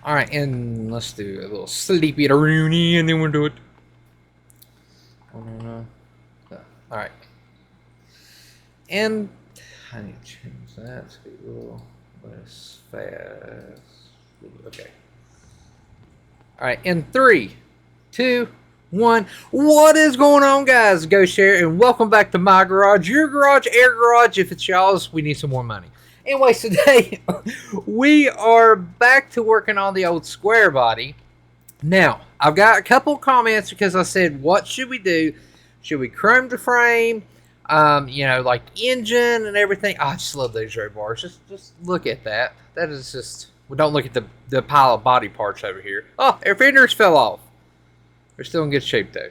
All right, and let's do a little sleepy rooney, and then we'll do it. Oh, no. All right, and I need to change that to be a little less fast. Okay. All right, in 3, 2, 1. What is going on, guys? Go share and welcome back to my garage, your garage, air garage. If it's y'all's, we need some more money. Anyways, today we are back to working on the old square body. Now, I've got a couple comments because I said, what should we do? Should we chrome the frame? Like engine and everything. Oh, I just love those row bars. Just look at that. That is just. Well, don't look at the pile of body parts over here. Oh, our fenders fell off. We're still in good shape though.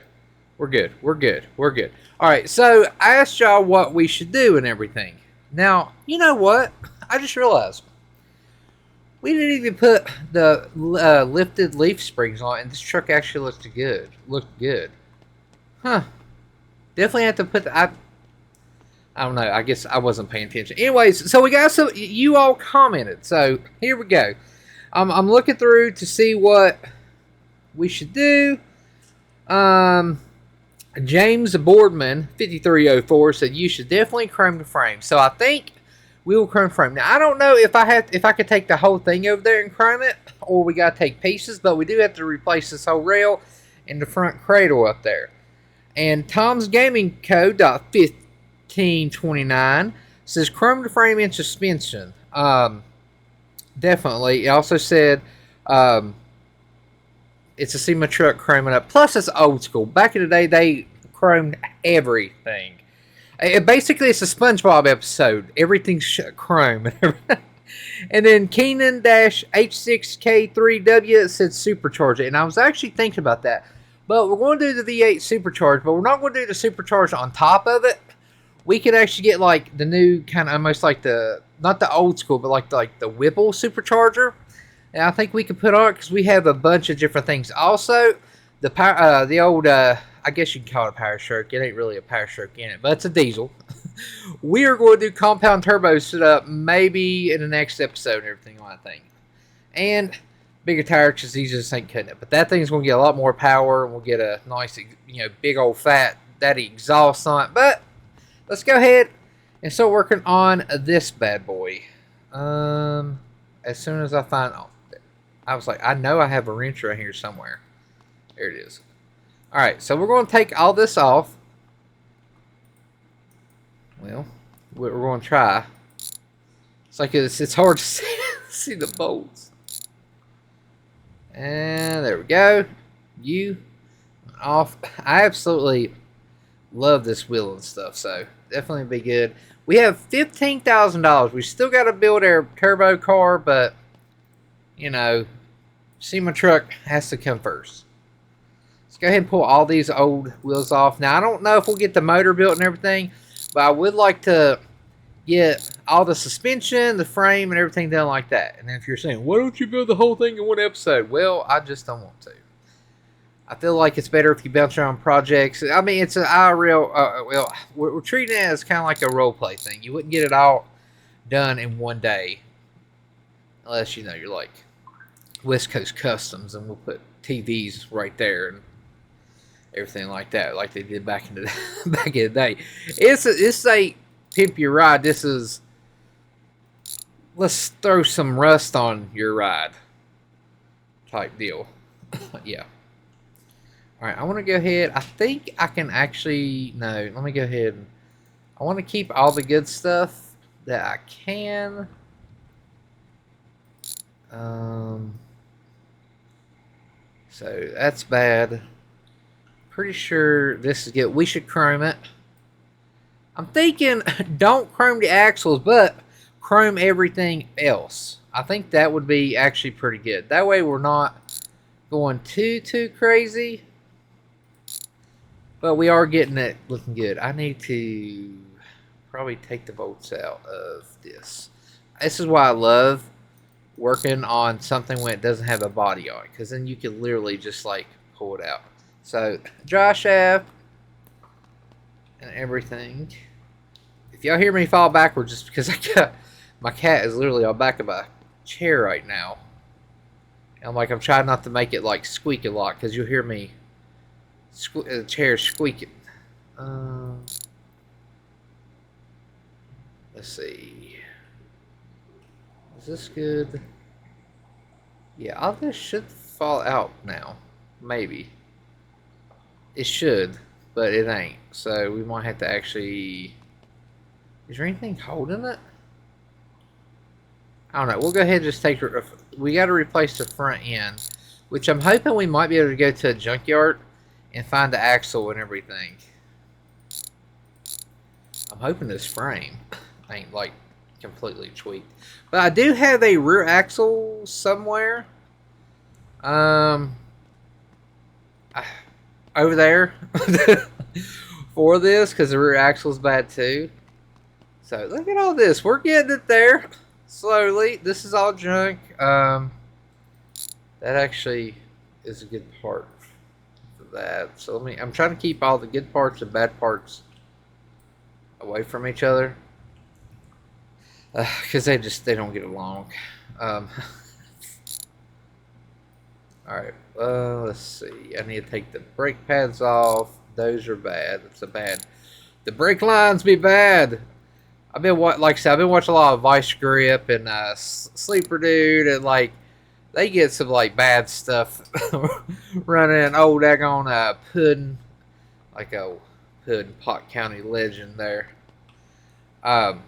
We're good. We're good. We're good. All right. So I asked y'all what we should do and everything. Now, you know what? I just realized we didn't even put the lifted leaf springs on, and this truck actually looked good. Looked good. Huh. Definitely have to put the. I don't know. I guess I wasn't paying attention. Anyways, so we got some. You all commented. So here we go. I'm looking through to see what we should do. James Boardman 5304 said you should definitely chrome the frame. So I think we will chrome frame. Now I don't know if I could take the whole thing over there and chrome it, or we gotta take pieces. But we do have to replace this whole rail and the front cradle up there. And Tom's Gaming Code .1529 says chrome the frame in suspension. Definitely. It also said it's a Sema truck chroming up. Plus, it's old school. Back in the day, they chromed everything. Basically, it's a SpongeBob episode. Everything's chrome. And then Keenan-H6K3W said supercharge it. And I was actually thinking about that. But we're going to do the V8 supercharge. But we're not going to do the supercharge on top of it. We could actually get like the new kind of almost like the, not the old school, but like the Whipple supercharger. And I think we could put on it because we have a bunch of different things. Also, the power, the old, I guess you can call it a power stroke. It ain't really a power stroke in it, but it's a diesel. We are going to do compound turbo setup maybe in the next episode and everything like that thing. And bigger tire because these just ain't cutting it. But that thing's going to get a lot more power. And we'll get a nice, big old fat daddy exhaust on it. But let's go ahead and start working on this bad boy. As soon as I find, I was like, I know I have a wrench right here somewhere. There it is. All right, so we're going to take all this off. Well, we're going to try. It's like it's hard to see the bolts. And there we go. You off. I absolutely love this wheel and stuff, so definitely be good. We have $15,000. We still got to build our turbo car, but Sema truck has to come first. Let's go ahead and pull all these old wheels off. Now I don't know if we'll get the motor built and everything, but I would like to get all the suspension, the frame, and everything done like that. And if you're saying, why don't you build the whole thing in one episode? Well, I just don't want to. I feel like it's better if you bounce around projects. I mean, it's an IRL. We're treating it as kind of like a role play thing. You wouldn't get it all done in one day, unless you're like West Coast Customs, and we'll put TVs right there and everything like that, like they did back in the day. It's a pimp your ride. This is let's throw some rust on your ride type deal. Yeah. All right, I want to go ahead. I think I can actually... No, let me go ahead. I want to keep all the good stuff that I can. So that's bad. Pretty sure this is good. We should chrome it. I'm thinking don't chrome the axles, but chrome everything else. I think that would be actually pretty good. That way we're not going too crazy. But we are getting it looking good. I need to probably take the bolts out of this. This is why I love working on something when it doesn't have a body on it, because then you can literally just like pull it out. So dry shaft and everything. If y'all hear me fall backward, just because my cat is literally on the back of my chair right now. And I'm trying not to make it like squeak a lot because you'll hear me the chair squeaking. Let's see. Is this good? Yeah, all this should fall out now. Maybe. It should, but it ain't. So we might have to actually... Is there anything holding it? I don't know. We'll go ahead and just take... We got to replace the front end, which I'm hoping we might be able to go to a junkyard and find the axle and everything. I'm hoping this frame ain't like completely tweaked. But I do have a rear axle somewhere. Over there for this, because the rear axle's bad too. So look at all this. We're getting it there slowly. This is all junk. That actually is a good part for that. So I'm trying to keep all the good parts and bad parts away from each other, because they don't get along. All right, let's see. I need to take the brake pads off. Those are bad. That's a bad. The brake lines be bad. I've been like I said, I've been watching a lot of Vice Grip and Sleeper Dude, and like they get some like bad stuff running. Oh, daggone Puddin', like a Puddin' Pot County legend there. And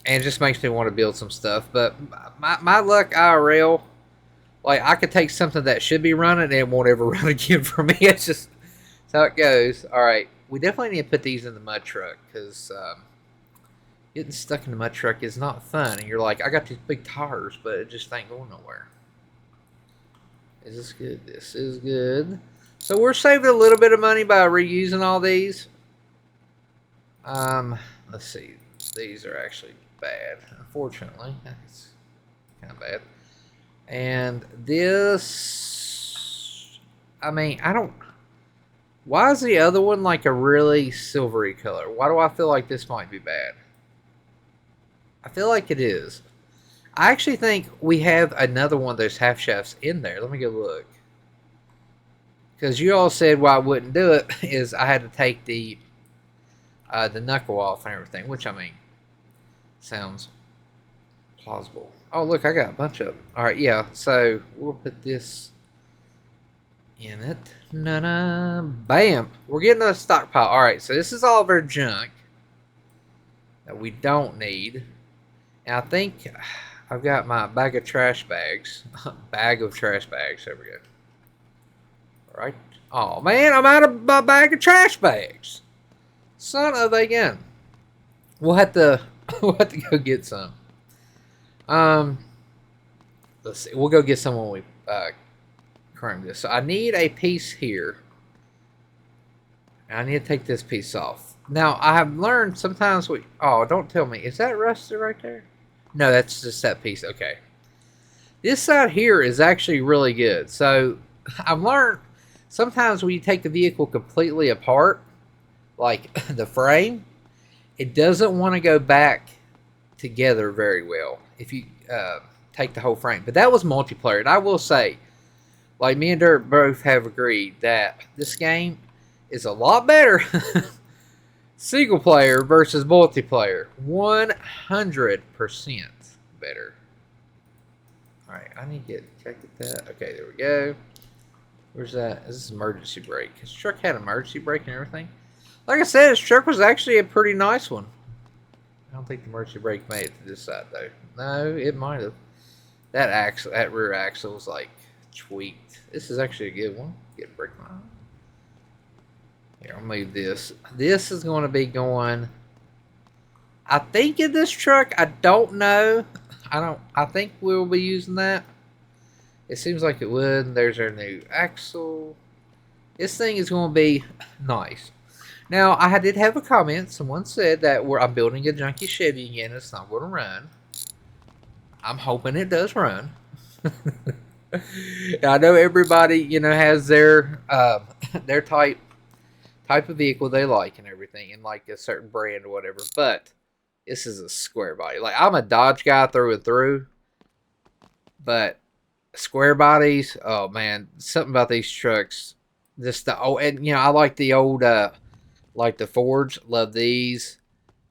it just makes me want to build some stuff. But my luck IRL, like I could take something that should be running and it won't ever run again for me. It's just that's how it goes. All right, we definitely need to put these in the mud truck because getting stuck in the mud truck is not fun. And you're like, I got these big tires, but it just ain't going nowhere. Is this good? This is good. So we're saving a little bit of money by reusing all these. Let's see. These are actually bad, unfortunately. It's kind of bad. And this, I mean, I don't... Why is the other one like a really silvery color? Why do I feel like this might be bad? I feel like it is. I actually think we have another one of those half shafts in there. Let me go look. Because you all said why I wouldn't do it is I had to take the knuckle off and everything, which I mean, sounds plausible. Oh, look, I got a bunch of them. All right, yeah, so we'll put this in it. Na-na, bam. We're getting a stockpile. All right, so this is all of our junk that we don't need. And I think I've got my bag of trash bags. Bag of trash bags. There we go. All right. Oh, man, I'm out of my bag of trash bags. Son of a gun. We'll have to go get some. Let's see. We'll go get some when we crank this. So I need a piece here. I need to take this piece off. Now I have learned sometimes we. Oh, don't tell me. Is that rusted right there? No, that's just that piece. Okay. This side here is actually really good. So I've learned sometimes when you take the vehicle completely apart, like the frame, it doesn't want to go back together very well if you take the whole frame. But that was multiplayer, and I will say, like me and Dirt both have agreed that this game is a lot better single player versus multiplayer. 100% better. Alright, I need to check that. Okay, there we go. Where's that? Is this emergency brake? His truck had emergency brake and everything. Like I said, his truck was actually a pretty nice one. I don't think the emergency brake made it to this side though. No, it might have. That axle, that rear axle was like tweaked. This is actually a good one. Get brake line. Here, I'll move this. This is going to be going. I think in this truck. I don't know. I think we'll be using that. It seems like it would. There's our new axle. This thing is going to be nice. Now, I did have a comment. Someone said that I'm building a junky Chevy again. It's not going to run. I'm hoping it does run. I know everybody, you know, has their type of vehicle they like and everything, and like a certain brand or whatever. But this is a square body. Like I'm a Dodge guy through and through, but Square bodies. Oh man, something about these trucks. Just the old, and I like the old, like the Fords. Love these,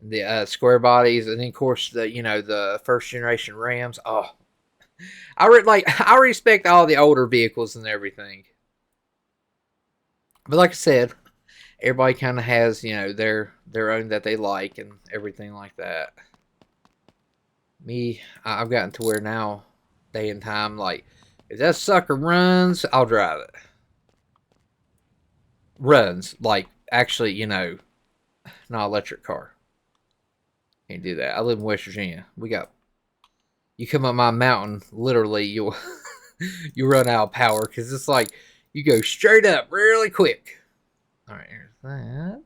the square bodies, and then of course the first generation Rams. Oh, I respect all the older vehicles and everything. But like I said, everybody kind of has their own that they like and everything like that. Me, I've gotten to where now, day and time, like if that sucker runs, I'll drive it. Runs like actually, not electric car. Can't do that. I live in West Virginia. You come up my mountain, literally you'll you run out of power because it's like you go straight up really quick. All right, here's that.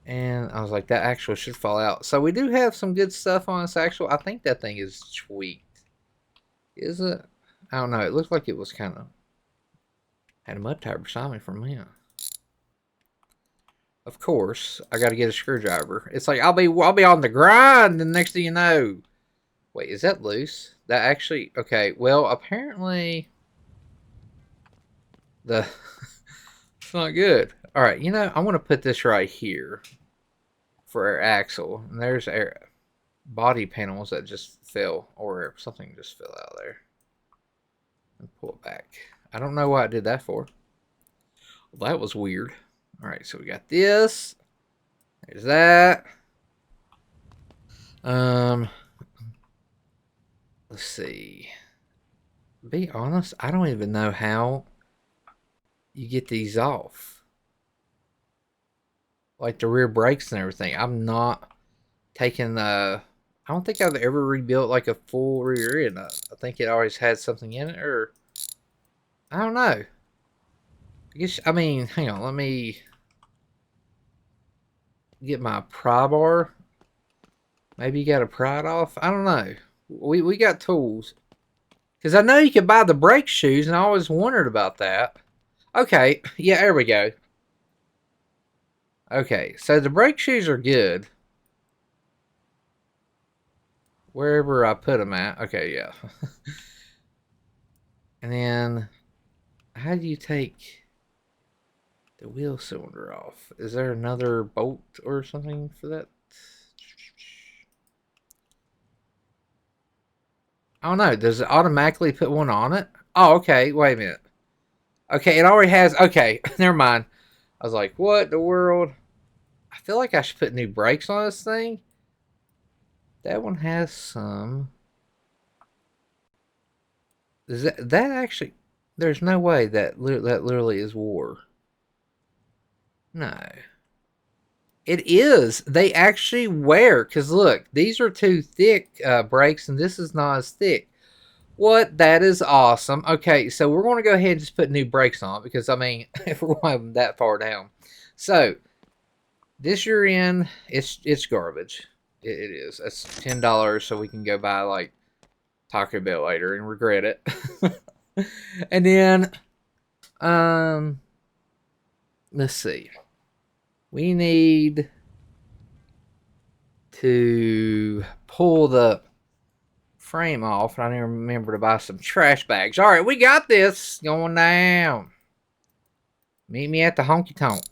And I was like, that actual should fall out. So we do have some good stuff on this actual. I think that thing is tweaked. Is it? I don't know. It looked like it was kind of had a mud tire beside me for a minute. Of course, I got to get a screwdriver. It's like I'll be on the grind, and next thing you know, wait, is that loose? That actually okay? Well, apparently the it's not good. All right, I want to put this right here for our axle, and there's our body panels that just fell, or something just fell out there. And pull it back. I don't know why I did that for. Well, that was weird. All right, so we got this. There's that. Let's see. Be honest, I don't even know how you get these off. Like the rear brakes and everything. I'm not taking the. I don't think I've ever rebuilt like a full rear end. I think it always had something in it, or I don't know. I mean, hang on. Let me get my pry bar. Maybe you got to pry it off. I don't know. We got tools. Because I know you can buy the brake shoes, and I always wondered about that. Okay, yeah, there we go. Okay, so the brake shoes are good. Wherever I put them at. Okay, yeah. And then, how do you take the wheel cylinder off? Is there another bolt or something for that? I don't know. Does it automatically put one on it? Oh, okay. Wait a minute. Okay, it already has. Okay, never mind. I was like, what in the world? I feel like I should put new brakes on this thing. That one has some. Is that actually? There's no way that literally is war. No. It is. They actually wear. Because look, these are too thick brakes, and this is not as thick. What? That is awesome. Okay, so we're going to go ahead and just put new brakes on because, I mean, if we're going that far down. So, this you're in, it's garbage. It is. That's $10, so we can go buy, like, Taco Bell later and regret it. And then, let's see. We need to pull the frame off. I didn't remember to buy some trash bags. All right, we got this going down. Meet me at the honky tonk.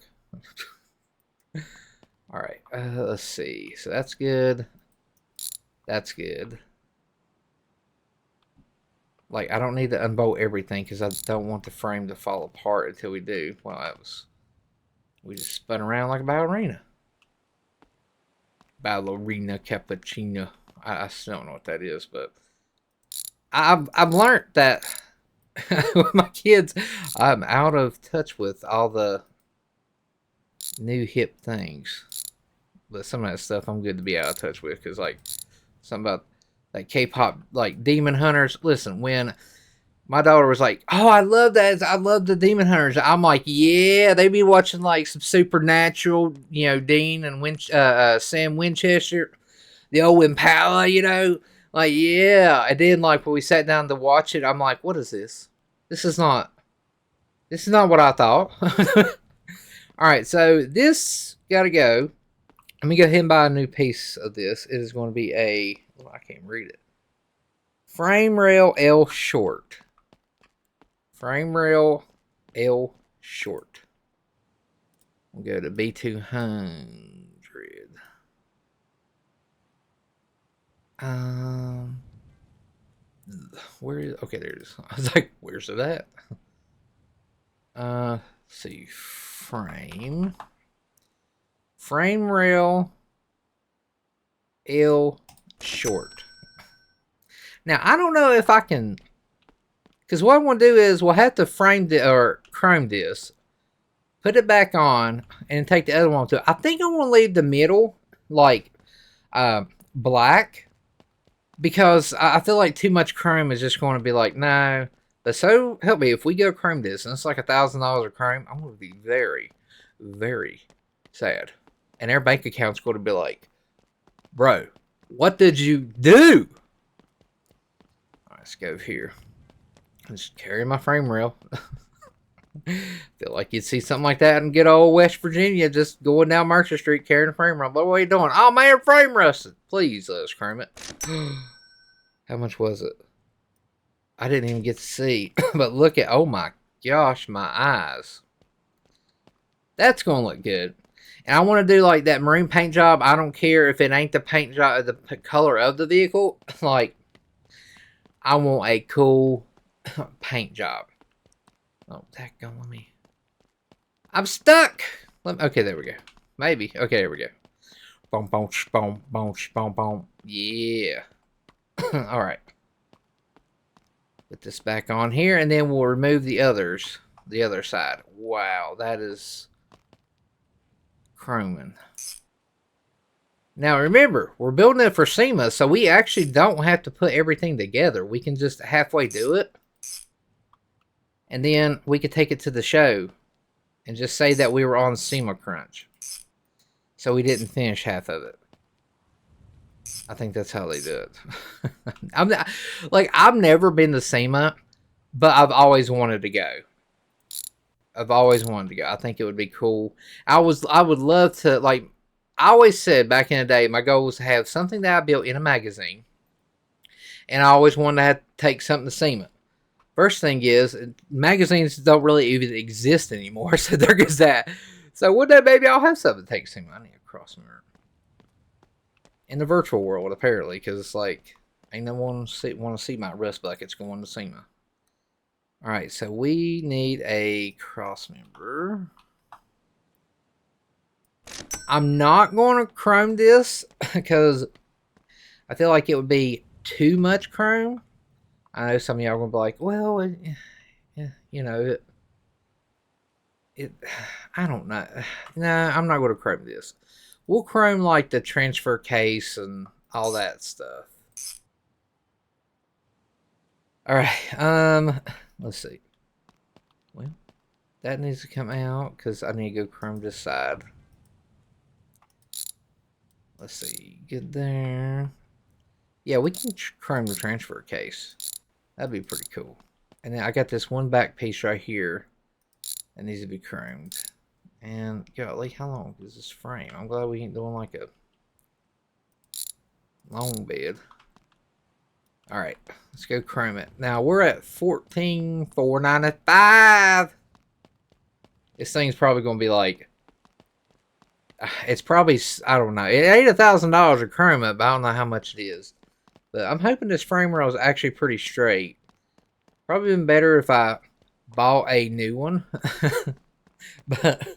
All right, let's see. So that's good. That's good. Like, I don't need to unbolt everything because I don't want the frame to fall apart until we do. Well, we just spun around like a ballerina. Ballerina cappuccino. I still don't know what that is, but I've learned that with my kids, I'm out of touch with all the new hip things. But some of that stuff I'm good to be out of touch with because, like, something about that K-pop, like Demon Hunters. Listen, when my daughter was like, "Oh, I love that! I love the Demon Hunters," I'm like, "Yeah, they be watching like some Supernatural, Dean and Sam Winchester, the old Impala, like yeah." And then like when we sat down to watch it, I'm like, "What is this? This is not what I thought." All right, so this gotta go. Let me go ahead and buy a new piece of this. It is going to be I can't read it. Frame rail L short. Frame rail L short. We'll go to B200. Where is, okay, there it is. I was like, where's it at? Let's see, frame rail L short. Now I don't know if I can, because what I'm gonna do is we'll have to frame the or chrome this, put it back on, and take the other one to it. I think I'm gonna leave the middle like black, because I feel like too much chrome is just going to be like, no. But so help me, if we go chrome this and it's like $1,000 of chrome, I'm going to be very, very sad. And their bank account's going to be like, bro, what did you do? All right, let's go here. Just carry my frame rail. Feel like you'd see something like that in good old West Virginia, just going down Mercer Street carrying a frame rail. But what are you doing? Oh man, frame rusted. Please let us chrome it. How much was it? I didn't even get to see. But look at, oh my gosh, my eyes. That's going to look good. And I want to do like that marine paint job. I don't care if it ain't the paint job, the color of the vehicle. Like, I want a cool paint job. Oh, that going let me. I'm stuck. Okay, there we go. Maybe. Okay, there we go. Boom, boom, boom, boom, boom, boom. Yeah. All right. Put this back on here, and then we'll remove the others. The other side. Wow, that is chroming. Now remember, we're building it for Sema, so we actually don't have to put everything together. We can just halfway do it. And then we could take it to the show and just say that we were on Sema Crunch. So we didn't finish half of it. I think that's how they do it. I've never been to Sema, but I've always wanted to go. I've always wanted to go. I think it would be cool. I would love to, like, I always said back in the day, my goal was to have something that I built in a magazine. And I always wanted to have to take something to Sema. First thing is, magazines don't really even exist anymore, so there goes that. So one day, maybe I'll have something to take to Sema. I need to cross mirror. In the virtual world, apparently, because it's like, ain't no one want to see my rust buckets going to Sema. Alright, so we need a cross member. I'm not going to chrome this because I feel like it would be too much chrome. I know some of y'all are going to be like, well, you know, I don't know. Nah, I'm not going to chrome this. We'll chrome like the transfer case and all that stuff. Alright, let's see. Well, that needs to come out because I need to go chrome this side. Let's see, get there. Yeah, we can chrome the transfer case. That'd be pretty cool. And then I got this one back piece right here that needs to be chromed. And golly, how long is this frame? I'm glad we ain't doing like a long bed. Alright, let's go chrome it. Now we're at 14,495. This thing's probably gonna be like, it's probably, I don't know. It ain't $1,000 of chrome up, but I don't know how much it is. But I'm hoping this frame rail is actually pretty straight. Probably been better if I bought a new one. But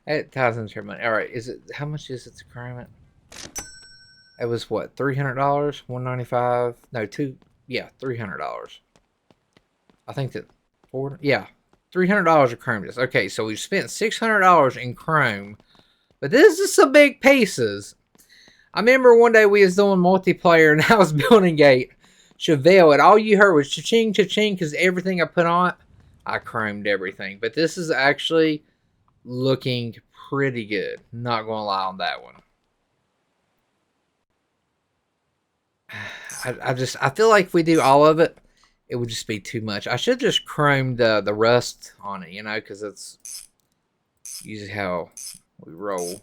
it ties into your money. Alright, is it, how much is it to chrome it? It was what, $300? $195? No, $300. I think that $300 of chrome this. Okay, so we've spent $600 in chrome. But this is some big pieces. I remember one day we was doing multiplayer and I was building a Chevelle and all you heard was cha-ching, cha-ching, because everything I put on it, I chromed everything. But this is actually looking pretty good. Not going to lie on that one. I feel like if we do all of it, it would just be too much. I should just chrome the rust on it, you know, because that's usually how we roll.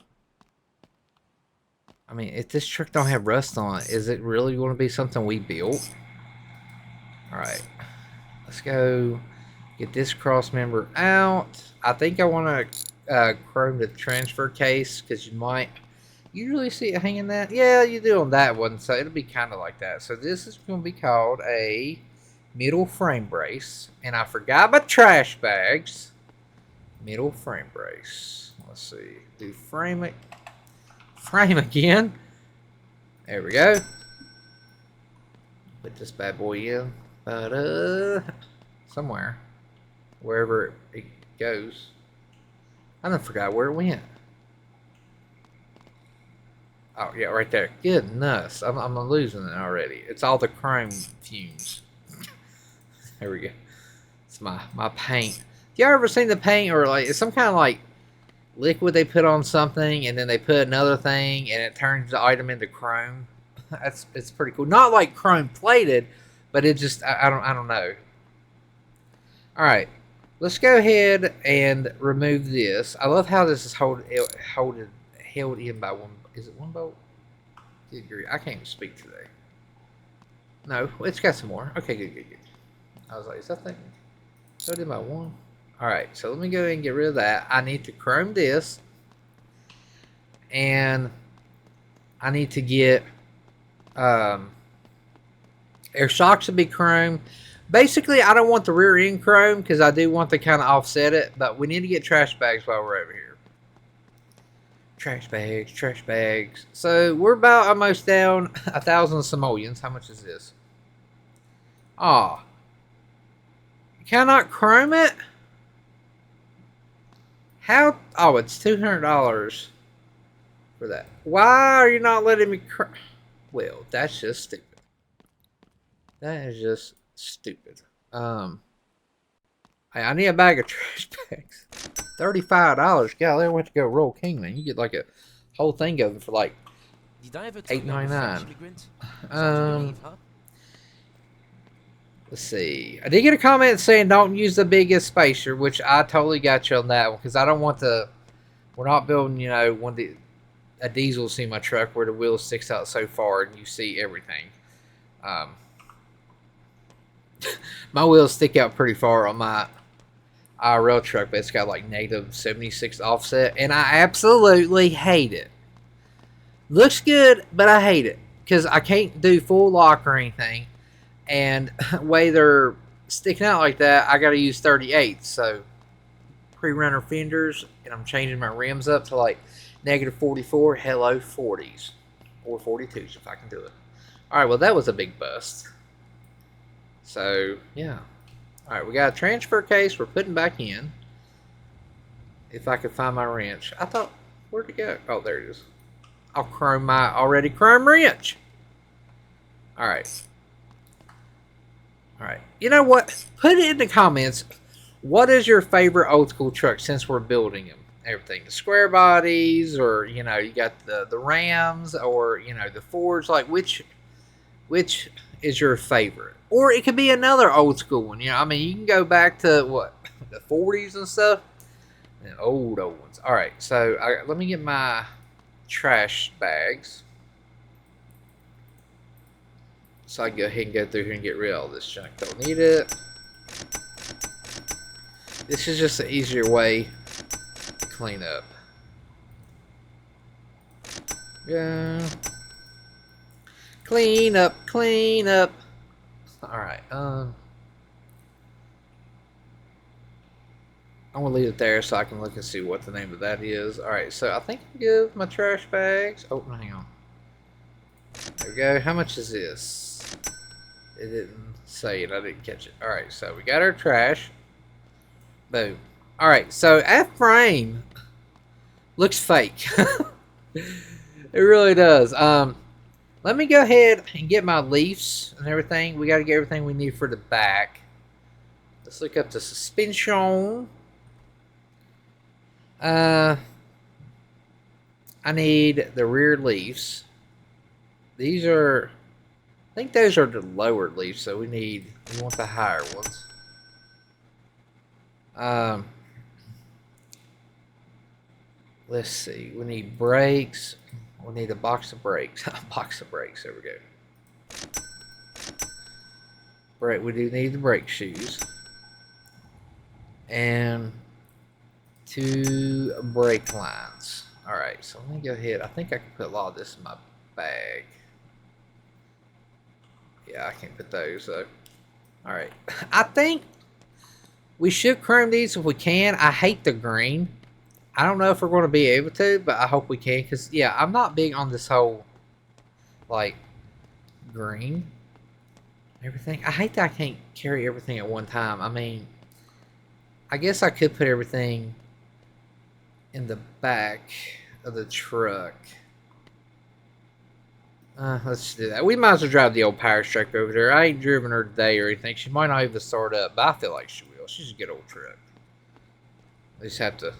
I mean, if this truck don't have rust on it, is it really going to be something we built? Alright. Let's go get this cross member out. I think I want to chrome the transfer case because you might usually see it hanging that. Yeah, you do on that one, so it'll be kind of like that. So this is going to be called a middle frame brace. And I forgot my trash bags. Middle frame brace. Let's see. Do frame it. Frame again. There we go. Put this bad boy in. But, somewhere. Wherever it goes. I done forgot where it went. Oh, yeah, right there. Goodness. I'm losing it already. It's all the chrome fumes. There we go. It's my paint. Y'all ever seen the paint or like it's some kind of like liquid they put on something and then they put another thing and it turns the item into chrome? It's pretty cool. Not like chrome plated, but it just I don't know. All right. Let's go ahead and remove this. I love how this is held in by one. Is it one bolt? Good grief. I can't even speak today. No, it's got some more. Okay, good. I was like, is that thing held in by one? Alright, so let me go ahead and get rid of that. I need to chrome this. And I need to get air shocks to be chrome. Basically, I don't want the rear end chrome because I do want to kind of offset it. But we need to get trash bags while we're over here. Trash bags. So we're about almost down 1,000 simoleons. How much is this? Ah. Cannot chrome it? How? Oh, it's $200 for that. Why are you not letting me chrome? Well, that's just stupid. That is just stupid. I need a bag of trash bags. $35. Golly, I went to go roll Kingman. You get like a whole thing of it for like $8.99. Let's see. I did get a comment saying don't use the biggest spacer, which I totally got you on that one because I don't want the. We're not building, you know, a diesel semi truck where the wheel sticks out so far and you see everything. My wheels stick out pretty far on my IRL truck, but it's got like -76 offset, and I absolutely hate it. Looks good, but I hate it because I can't do full lock or anything. And way they're sticking out like that, I got to use 38. So pre-runner fenders, and I'm changing my rims up to like -44. Hello 40s or 42s if I can do it. All right, well that was a big bust. So yeah. All right, we got a transfer case we're putting back in. If I could find my wrench, I thought where'd it go? Oh, there it is. I'll chrome my already chrome wrench. All right. All right. You know what? Put it in the comments. What is your favorite old school truck since we're building them? Everything. The square bodies or, you know, you got the Rams or, you know, the Fords. Like, which is your favorite? Or it could be another old school one. You know, I mean, you can go back to, what, the 40s and stuff. And old ones. All right. So, let me get my trash bags. So I can go ahead and go through here and get rid of all this junk. Don't need it. This is just an easier way to clean up. Yeah. Clean up. Alright, I'm gonna leave it there so I can look and see what the name of that is. Alright, so I think I'm good with my trash bags. Oh, hang on. There we go. How much is this? It didn't say it. I didn't catch it. Alright, so we got our trash. Boom. Alright, so that frame looks fake. It really does. Let me go ahead and get my leaves and everything. We got to get everything we need for the back. Let's look up the suspension. I need the rear leaves. These are, I think those are the lower leaves, so we want the higher ones. Let's see, we need brakes. We need a box of brakes. A box of brakes, there we go. brake. We do need the brake shoes. And 2 brake lines. Alright, so let me go ahead. I think I can put a lot of this in my bag. Yeah, I can't put those though. Alright. I think we should chrome these if we can. I hate the green. I don't know if we're going to be able to, but I hope we can. Because, yeah, I'm not big on this whole, like, green. Everything. I hate that I can't carry everything at one time. I mean, I guess I could put everything in the back of the truck. Let's do that. We might as well drive the old power truck over there. I ain't driven her today or anything. She might not even start up, but I feel like she will. She's a good old truck. They just have to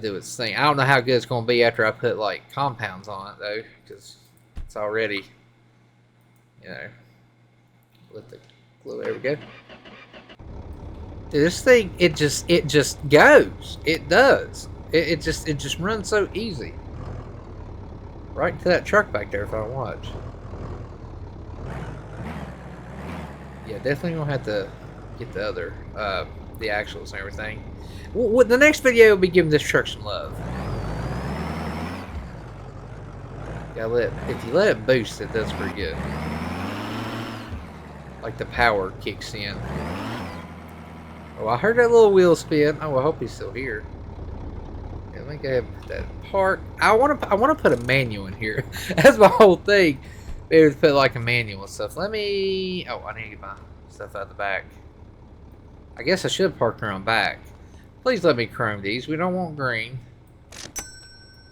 do its thing. I don't know how good it's going to be after I put, like, compounds on it, though, because it's already, you know, with the glue. There we go. Dude, this thing, it just goes. It does. It just runs so easy. Right to that truck back there if I watch. Yeah, definitely gonna have to get the other, the axles and everything. Well, the next video will be giving this truck some love. If you let it boost, it does pretty good. Like the power kicks in. Oh, I heard that little wheel spin. Oh, I hope he's still here. Yeah, let me go ahead and put that in park. I want to put a manual in here. That's my whole thing. Maybe to put like a manual and stuff. Let me. Oh, I need to get my stuff out the back. I guess I should park around back. Please let me chrome these. We don't want green.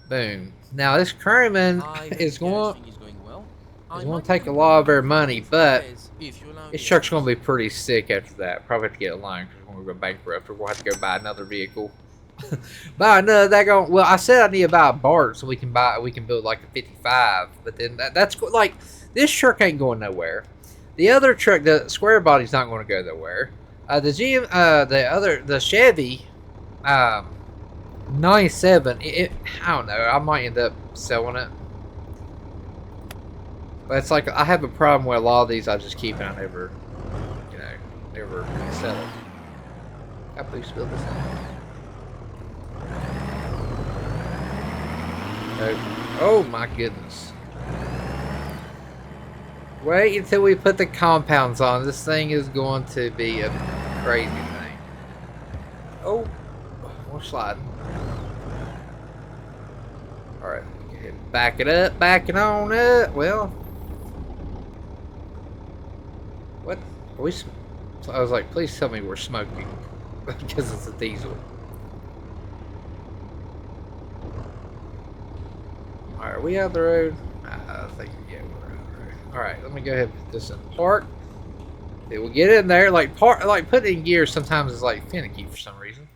Boom. Now this chroming is going to take a lot of our money, but this truck's going to be pretty sick after that. Probably have to get a loan because when we go bankrupt, we'll have to go buy another vehicle. Buy another daggone. Well, I said I need to buy a BART so we can build like a 55. But then that's like this truck ain't going nowhere. The other truck, the square body's not going to go nowhere. The Chevy, 97. I don't know. I might end up selling it. But it's like I have a problem with a lot of these. I just keep and I never, you know, never sell it. I please build this out. Oh my goodness. Wait until we put the compounds on. This thing is going to be a crazy thing. Oh, we're sliding. Alright, go ahead and back it up, back it on up. Well, what? Are we? I was like, please tell me we're smoking because it's a diesel. Alright, are we out the road? I think, yeah, we're out the road. Alright, let me go ahead and put this in park. It will get in there. Like putting in gear sometimes is like finicky for some reason.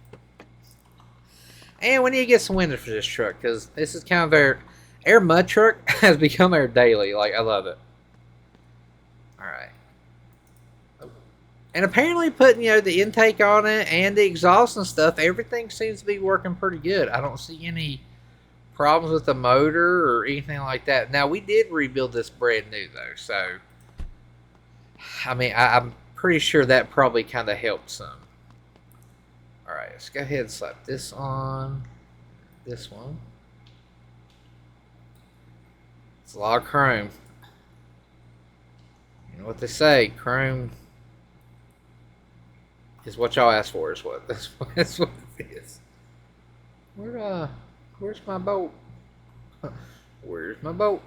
And we need to get some windows for this truck because this is kind of our mud truck has become our daily. Like, I love it. Alright. And apparently putting, you know, the intake on it and the exhaust and stuff, everything seems to be working pretty good. I don't see any problems with the motor or anything like that. Now, we did rebuild this brand new, though, so I mean, I'm pretty sure that probably kind of helped some. Alright, let's go ahead and slap this on this one. It's a lot of chrome. You know what they say, chrome is what y'all asked for, is what that's what it is. Where's my boat? Where's my boat?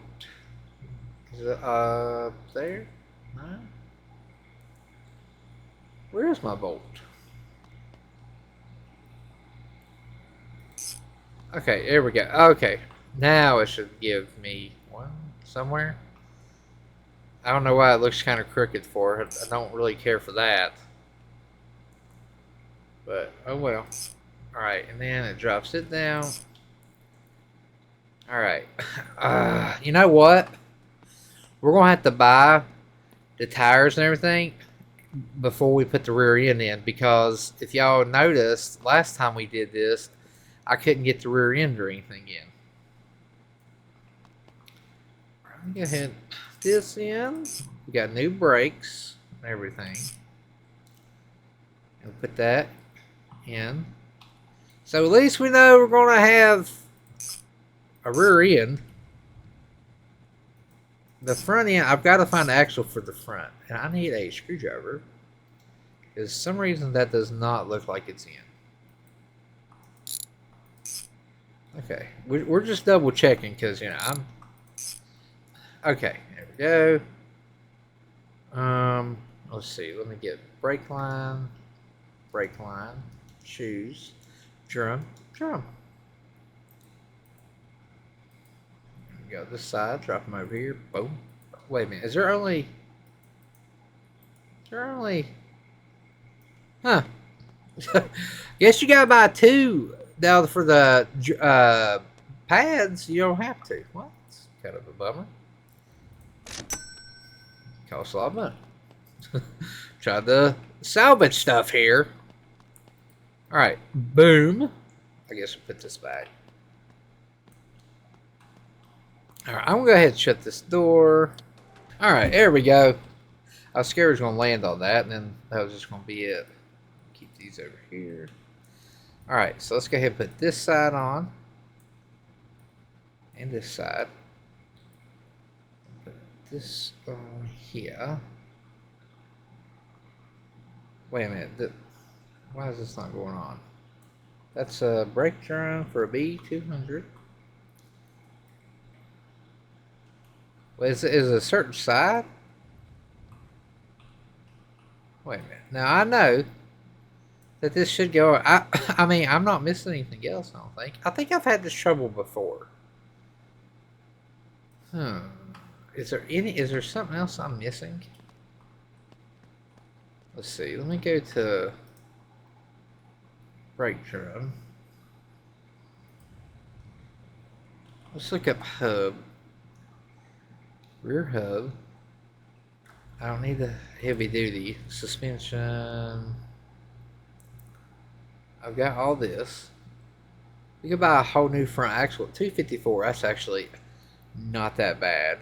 Is it there? No. Where's my boat? Okay, there we go. Okay, now it should give me one somewhere. I don't know why it looks kind of crooked for it. I don't really care for that. But, oh well. Alright, and then it drops it down. Alright. You know what? We're going to have to buy the tires and everything before we put the rear end in. Because if y'all noticed, last time we did this, I couldn't get the rear end or anything in. Let me go ahead and put this in. We got new brakes. and everything. And put that in. So at least we know we're going to have a rear end. The front end, I've got to find the axle for the front. And I need a screwdriver. Because for some reason that does not look like it's in. Okay, we're just double checking because, you know, I'm... Okay, there we go. Let's see, let me get brake line, shoes, drum. Go this side, drop them over here, boom. Wait a minute, is there only... Huh. Guess you gotta buy two now for the pads. You don't have to. What? It's kind of a bummer. Costs a lot of money. Tried to salvage stuff here. Alright, boom. I guess we'll put this back. Alright, I'm gonna go ahead and shut this door. Alright, there we go. I was scared it was gonna land on that, and then that was just gonna be it. Keep these over here. Alright, so let's go ahead and put this side on. And this side. Put this on here. Wait a minute. Why is this not going on? That's a brake drum for a B200. Well, is it a certain side? Wait a minute. Now I know that this should go. I mean, I'm not missing anything else, I don't think. I think I've had this trouble before. Is there something else I'm missing? Let's see. Let me go to brake drum. Let's look up hub. Rear hub. I don't need the heavy duty suspension. I've got all this. We could buy a whole new front axle at $254. That's actually not that bad.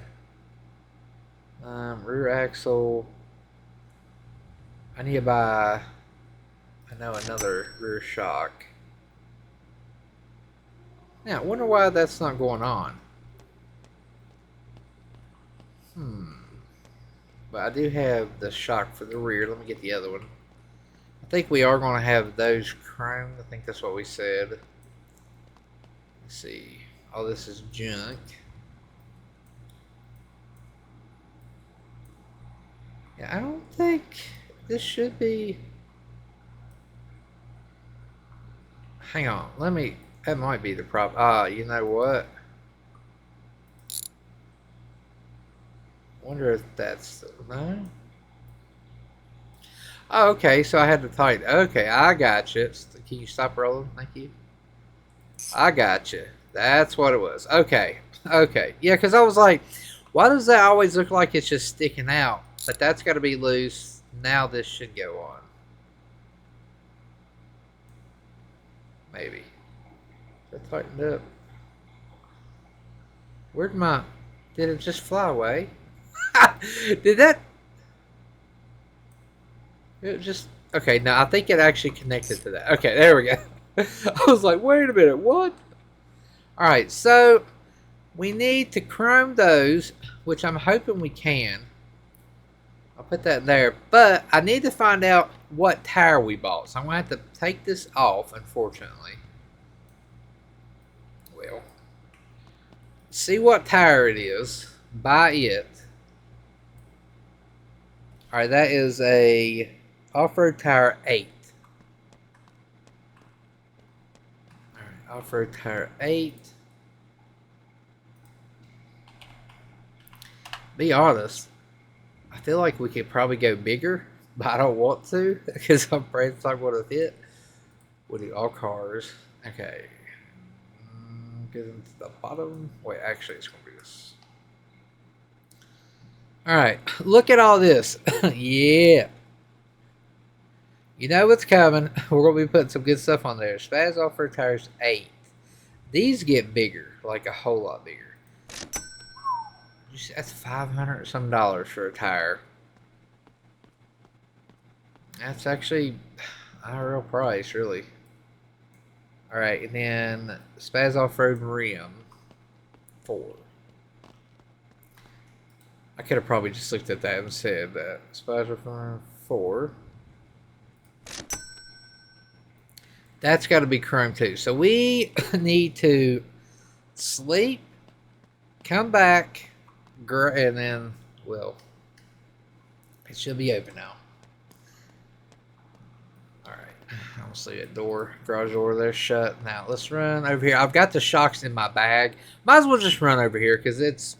Rear axle. I need to buy, I know, another rear shock. Now, I wonder why that's not going on. But I do have the shock for the rear. Let me get the other one. I think we are going to have those chromed. I think that's what we said. Let's see. All this is junk. Yeah, I don't think this should be... Hang on. Let me... That might be the problem. Ah, you know what? Wonder if that's the... No? Oh, okay, so I had to tighten. Okay, I got you. Can you stop rolling? Thank you. I got you. That's what it was. Okay. Okay. Yeah, because I was like, why does that always look like it's just sticking out? But that's got to be loose. Now this should go on. Maybe. Is that tightened up? Where'd my... Did it just fly away? Did that... It just... Okay, no, I think it actually connected to that. Okay, there we go. I was like, wait a minute, what? Alright, so we need to chrome those, which I'm hoping we can. I'll put that there. But I need to find out what tire we bought. So I'm going to have to take this off, unfortunately. Well, see what tire it is. Buy it. Alright, that is a off-road tire 8. Alright, off-road tire 8. Be honest, I feel like we could probably go bigger, but I don't want to because I'm afraid it's not going to fit. We'll do all cars. Okay. Get into the bottom. Wait, actually, it's going to be this. Alright, look at all this. Yeah. You know what's coming. We're going to be putting some good stuff on there. Spaz off-road tires 8. These get bigger, like a whole lot bigger. That's $500 some for a tire. That's actually a real price, really. Alright, and then Spaz Off-Road Rim 4. I could have probably just looked at that and said that. Spaz Off-Road 4. That's got to be Chrome too. So we need to sleep, come back, and then, well, it should be open now. I'm gonna see that door, garage door there shut. Now let's run over here. I've got the shocks in my bag. Might as well just run over here because it's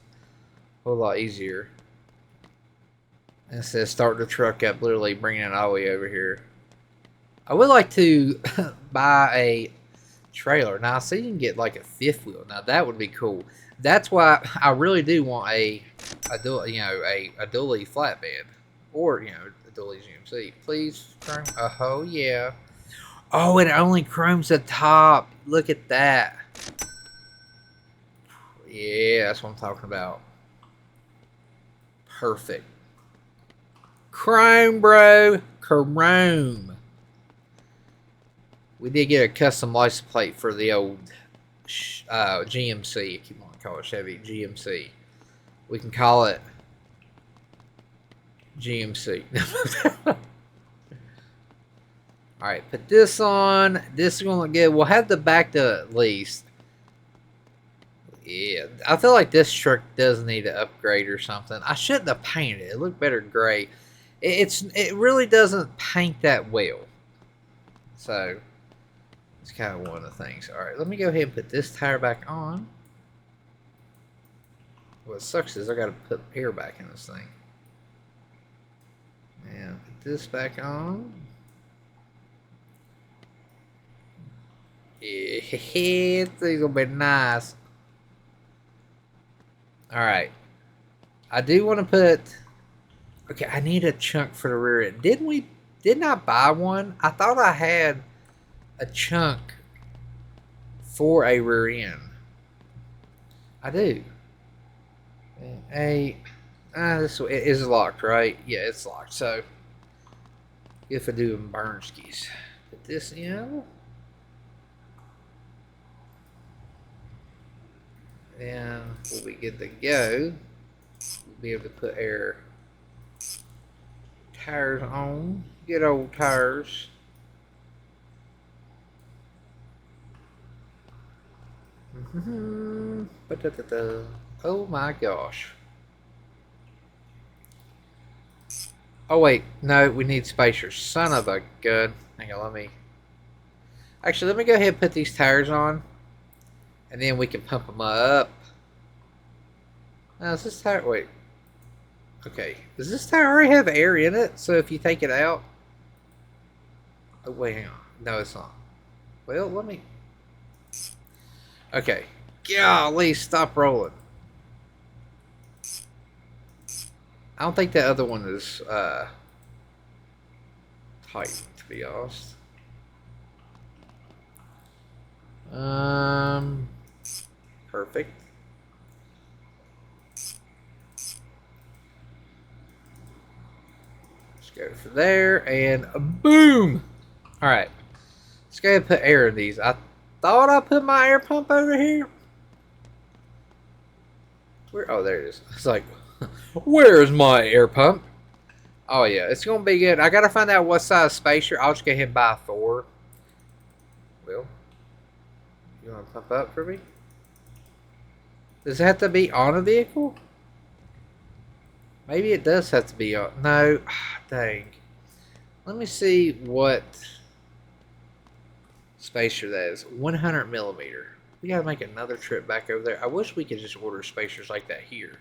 a whole lot easier. And it says start the truck up, literally bringing it all the way over here. I would like to buy a trailer. Now I see you can get like a fifth wheel. Now that would be cool. That's why I really do want a dually flatbed, or a dually GMC. Please, oh yeah. Oh, it only chromes the top. Look at that. Yeah, that's what I'm talking about. Perfect. Chrome, bro. Chrome. We did get a custom license plate for the old GMC. If you want to call it Chevy GMC. We can call it GMC. Alright, put this on. This is going to look good. We'll have the back to at least. Yeah, I feel like this truck does need an upgrade or something. I shouldn't have painted it. It looked better gray. It really doesn't paint that well. So, it's kind of one of the things. Alright, let me go ahead and put this tire back on. What sucks is I got to put air back in this thing. And put this back on. Yeah, this thing's gonna be nice. Alright. I do want to put... Okay, I need a chunk for the rear end. Didn't I buy one? I thought I had a chunk for a rear end. I do. This is locked, right? Yeah, it's locked. So, if I do burn skis. Put this in. And we'll be good to go. We'll be able to put air tires on. Good old tires. Oh my gosh. Oh wait, no, we need spacers. Son of a gun. Hang on, let me go ahead and put these tires on. And then we can pump them up. Now, is this tire... Wait. Okay. Does this tire already have air in it? So if you take it out... Oh, wait, hang on. No, it's not. Well, let me... Okay. Golly, stop rolling. I don't think the other one is tight, to be honest. Perfect. Let's go for there, and boom! Alright. Let's go ahead and put air in these. I thought I put my air pump over here. Where? Oh, there it is. It's like, where is my air pump? Oh, yeah. It's going to be good. I got to find out what size spacer. I'll just go ahead and buy 4. Will, you want to pump up for me? Does it have to be on a vehicle? Maybe it does have to be on. No. Dang. Let me see what spacer that is. 100 millimeter. We got to make another trip back over there. I wish we could just order spacers like that here.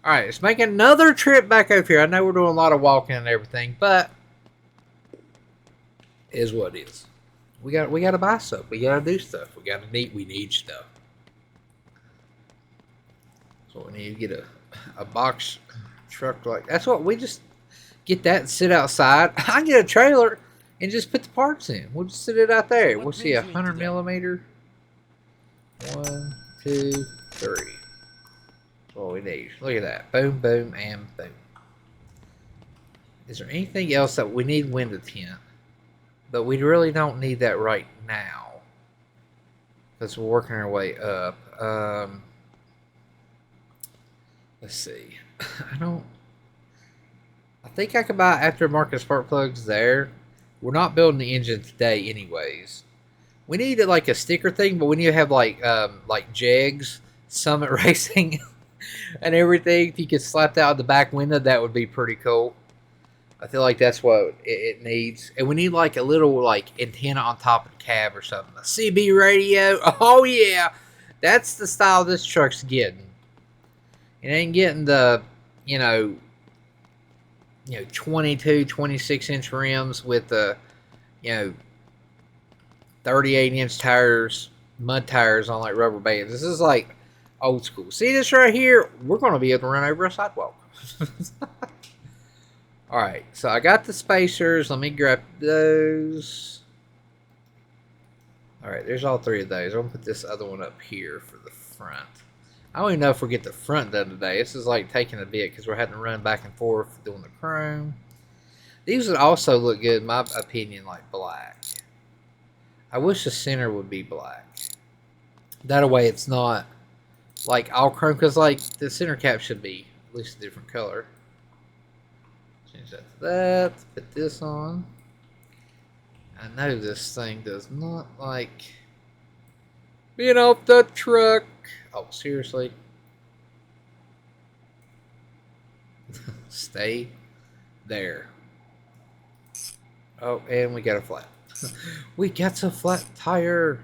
Alright, let's make another trip back over here. I know we're doing a lot of walking and everything, but it is what it is. We got to buy stuff. We got to do stuff. We need stuff. So we need to get a box truck like that's what we just get that and sit outside. I can get a trailer and just put the parts in. We'll just sit it out there. We'll see 100 millimeter. 1, 2, 3. That's what we need. Look at that. Boom, boom, and boom. Is there anything else that we need window tint? But we really don't need that right now. Because we're working our way up. Let's see. I think I could buy aftermarket spark plugs there. We're not building the engine today anyways. We need like a sticker thing, but we need to have like jegs, Summit Racing, and everything. If you could slap that out the back window, that would be pretty cool. I feel like that's what it needs. And we need like a little like antenna on top of the cab or something. A CB radio. Oh yeah. That's the style this truck's getting. It ain't getting the, 22, 26-inch rims with the, 38-inch tires, mud tires on like rubber bands. This is like old school. See this right here? We're going to be able to run over a sidewalk. Alright, so I got the spacers. Let me grab those. Alright, there's all three of those. I'm going to put this other one up here for the front. I don't even know if we'll get the front done today. This is like taking a bit because we're having to run back and forth doing the chrome. These would also look good, in my opinion, like black. I wish the center would be black. That way it's not like all chrome, because like the center cap should be at least a different color. Change that to that. Put this on. I know this thing does not like being off the truck. Oh, seriously? Stay there. Oh, and we got a flat. We got a flat tire.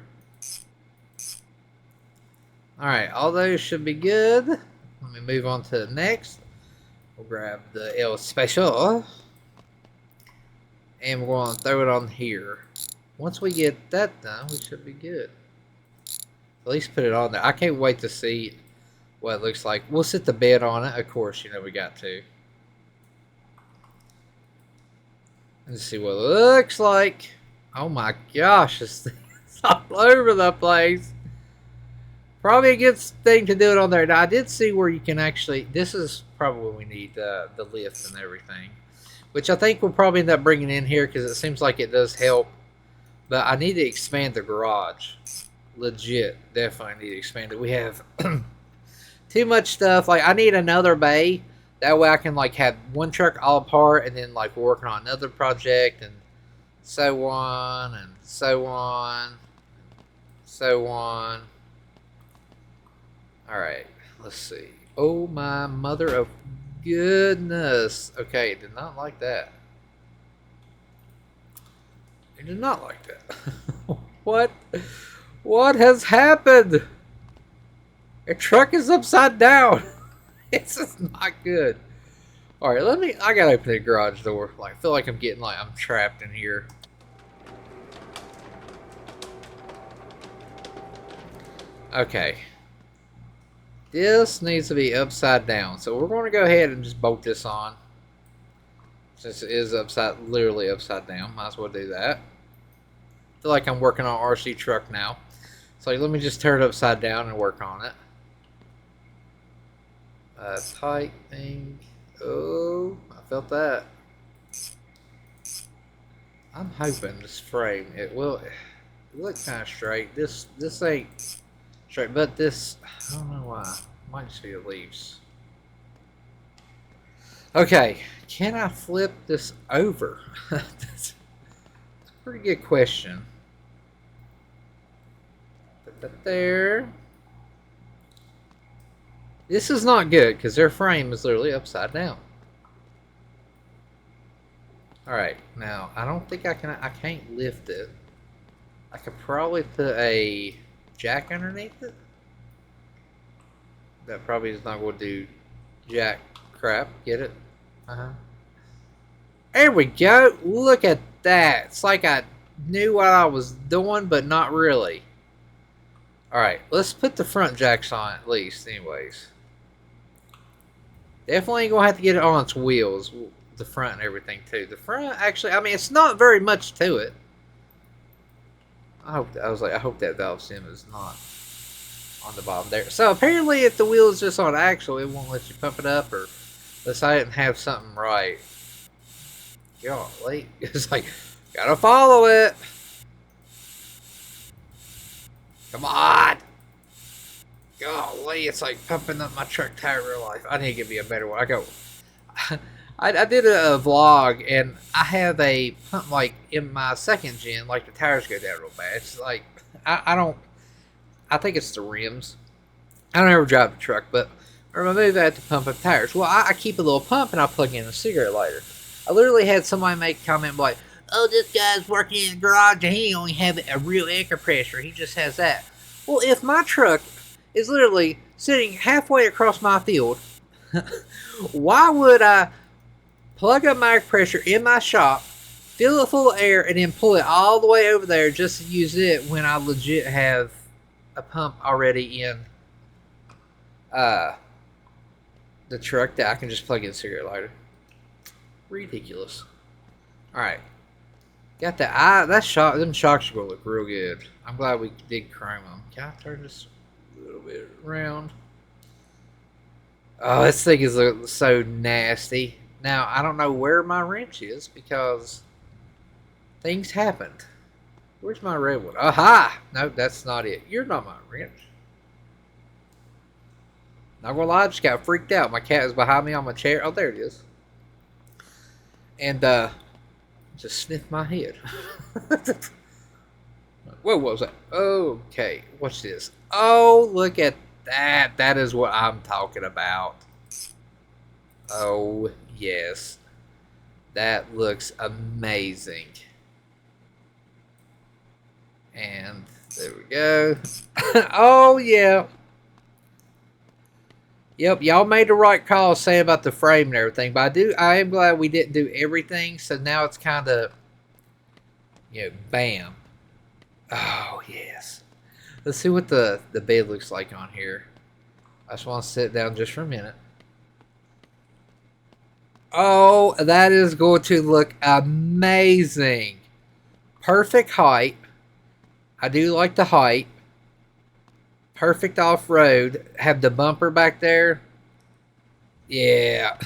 Alright, all those should be good. Let me move on to the next. We'll grab the L Special. And we're going to throw it on here. Once we get that done, we should be good. At least put it on there. I can't wait to see what it looks like. We'll sit the bed on it. Of course, we got to. Let's see what it looks like. Oh my gosh, this thing's all over the place. Probably a good thing to do it on there. Now, I did see where you can actually... This is probably what we need, the lift and everything. Which I think we'll probably end up bringing in here because it seems like it does help. But I need to expand the garage. Legit. Definitely need to expand it. We have too much stuff. Like, I need another bay. That way I can, like, have one truck all apart and then, like, working on another project and so on and so on. So on. Alright. Let's see. Oh, my mother of goodness. Okay, did not like that. I did not like that. What? What has happened? The truck is upside down. This is not good. Alright, I gotta open the garage door. Like, I feel like I'm getting I'm trapped in here. Okay. This needs to be upside down. So we're going to go ahead and just bolt this on. Since it is literally upside down. Might as well do that. I feel like I'm working on an RC truck now. So let me just turn it upside down and work on it. Tight thing. Oh, I felt that. I'm hoping this frame, it look kind of straight. This ain't straight, but this, I don't know why. Might just be the leaves. Okay, can I flip this over? That's a pretty good question. Put that there. This is not good because their frame is literally upside down. Alright, now I don't think I can't lift it. I could probably put a jack underneath it. That probably is not going to do jack crap. Get it? There we go. Look at that. It's like I knew what I was doing, but not really. Alright, let's put the front jacks on at least, anyways. Definitely ain't gonna have to get it on its wheels, the front and everything too. The front, actually, I mean, it's not very much to it. I hope that valve stem is not on the bottom there. So apparently, if the wheel is just on axle, it won't let you pump it up, or unless I didn't have something right. Golly. It's like, gotta follow it. Come on. Golly, it's like pumping up my truck tire in real life. I need to give me a better one. I did a vlog, and I have a pump, like, in my second gen, like, the tires go down real bad. It's like, I think it's the rims. I don't ever drive a truck, but I remember I had to pump up tires. Well, I keep a little pump, and I plug in a cigarette lighter. I literally had somebody make a comment like, oh, this guy's working in the garage, and he only has a real air compressor. He just has that. Well, if my truck is literally sitting halfway across my field, why would I plug up my air compressor in my shop, fill it full of air, and then pull it all the way over there just to use it when I legit have a pump already in the truck that I can just plug in a cigarette lighter? Ridiculous. Alright. Got the eye. Them shocks are going to look real good. I'm glad we did chrome them. Can I turn this a little bit around? Oh, this thing is so nasty. Now, I don't know where my wrench is because things happened. Where's my red one? Aha! Nope, that's not it. You're not my wrench. Not gonna lie, I just got freaked out. My cat is behind me on my chair. Oh, there it is. And, just sniffed my head. What was that? Okay, what's this? Oh, look at that. That is what I'm talking about. Oh, yes. That looks amazing. And there we go. Oh, yeah. Yep, y'all made the right call saying about the frame and everything. But I am glad we didn't do everything. So now it's kind of, bam. Oh, yes. Let's see what the bed looks like on here. I just want to sit down just for a minute. Oh, that is going to look amazing. Perfect height. I do like the height. Perfect off-road. Have the bumper back there. Yeah.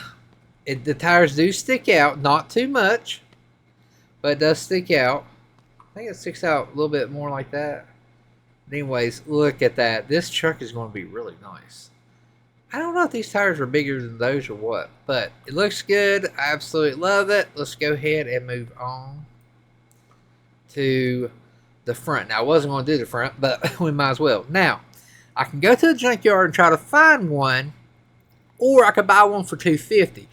The tires do stick out. Not too much. But it does stick out. I think it sticks out a little bit more like that. But anyways, look at that. This truck is going to be really nice. I don't know if these tires are bigger than those or what. But it looks good. I absolutely love it. Let's go ahead and move on to the front. Now, I wasn't going to do the front, but we might as well. Now, I can go to the junkyard and try to find one, or I could buy one for $250. I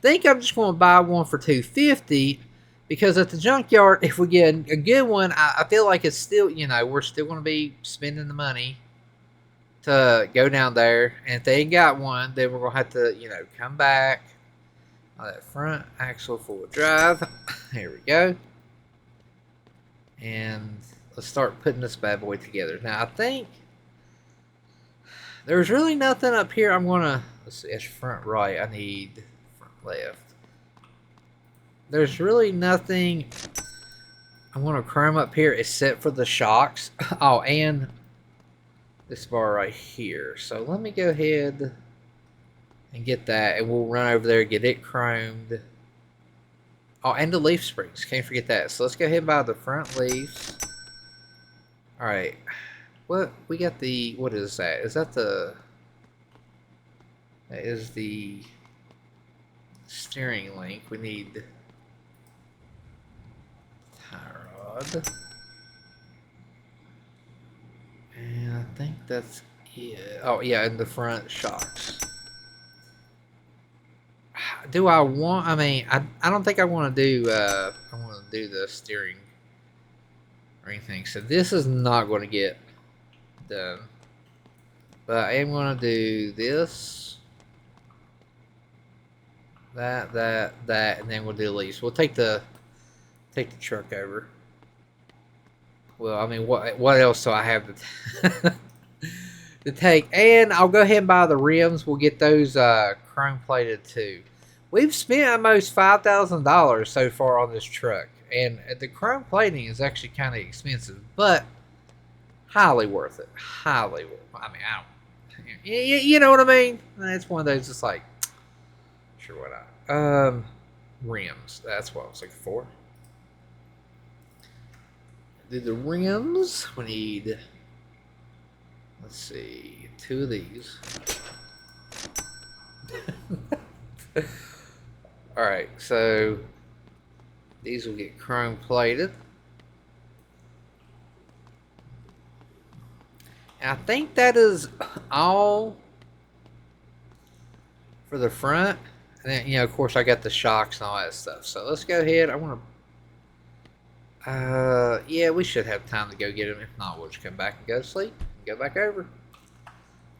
think I'm just going to buy one for $250 because at the junkyard, if we get a good one, I feel like it's still, we're still going to be spending the money to go down there. And if they ain't got one, then we're going to have to, come back on that front axle full drive. Here we go. And let's start putting this bad boy together. Now, I think there's really nothing up here. Let's see, it's front right. I need front left. There's really nothing I want to chrome up here except for the shocks. Oh, and this bar right here. So let me go ahead and get that, and we'll run over there and get it chromed. Oh, and the leaf springs. Can't forget that. So let's go ahead and buy the front leaves. Alright. What we got what is that? Is that that is the steering link. We need tie rod. And I think that's it. Oh yeah, and the front shocks. Do I want, I don't think I want to do the steering or anything. So this is not going to get done. But I am going to do this, that, and then we'll do the leaves. We'll take the truck over. Well, what else do I have to take? And I'll go ahead and buy the rims. We'll get those chrome plated too. We've spent almost $5,000 so far on this truck, and the chrome plating is actually kind of expensive, but highly worth it. Highly worth it. You know what I mean? It's one of those just like, sure, why not? rims. That's what I was looking for. Do the rims. We need, let's see, 2 of these. Alright, so these will get chrome plated. And I think that is all for the front. And then, you know, of course, I got the shocks and all that stuff. So let's go ahead. I want to... yeah, we should have time to go get them. If not, we'll just come back and go to sleep. And go back over.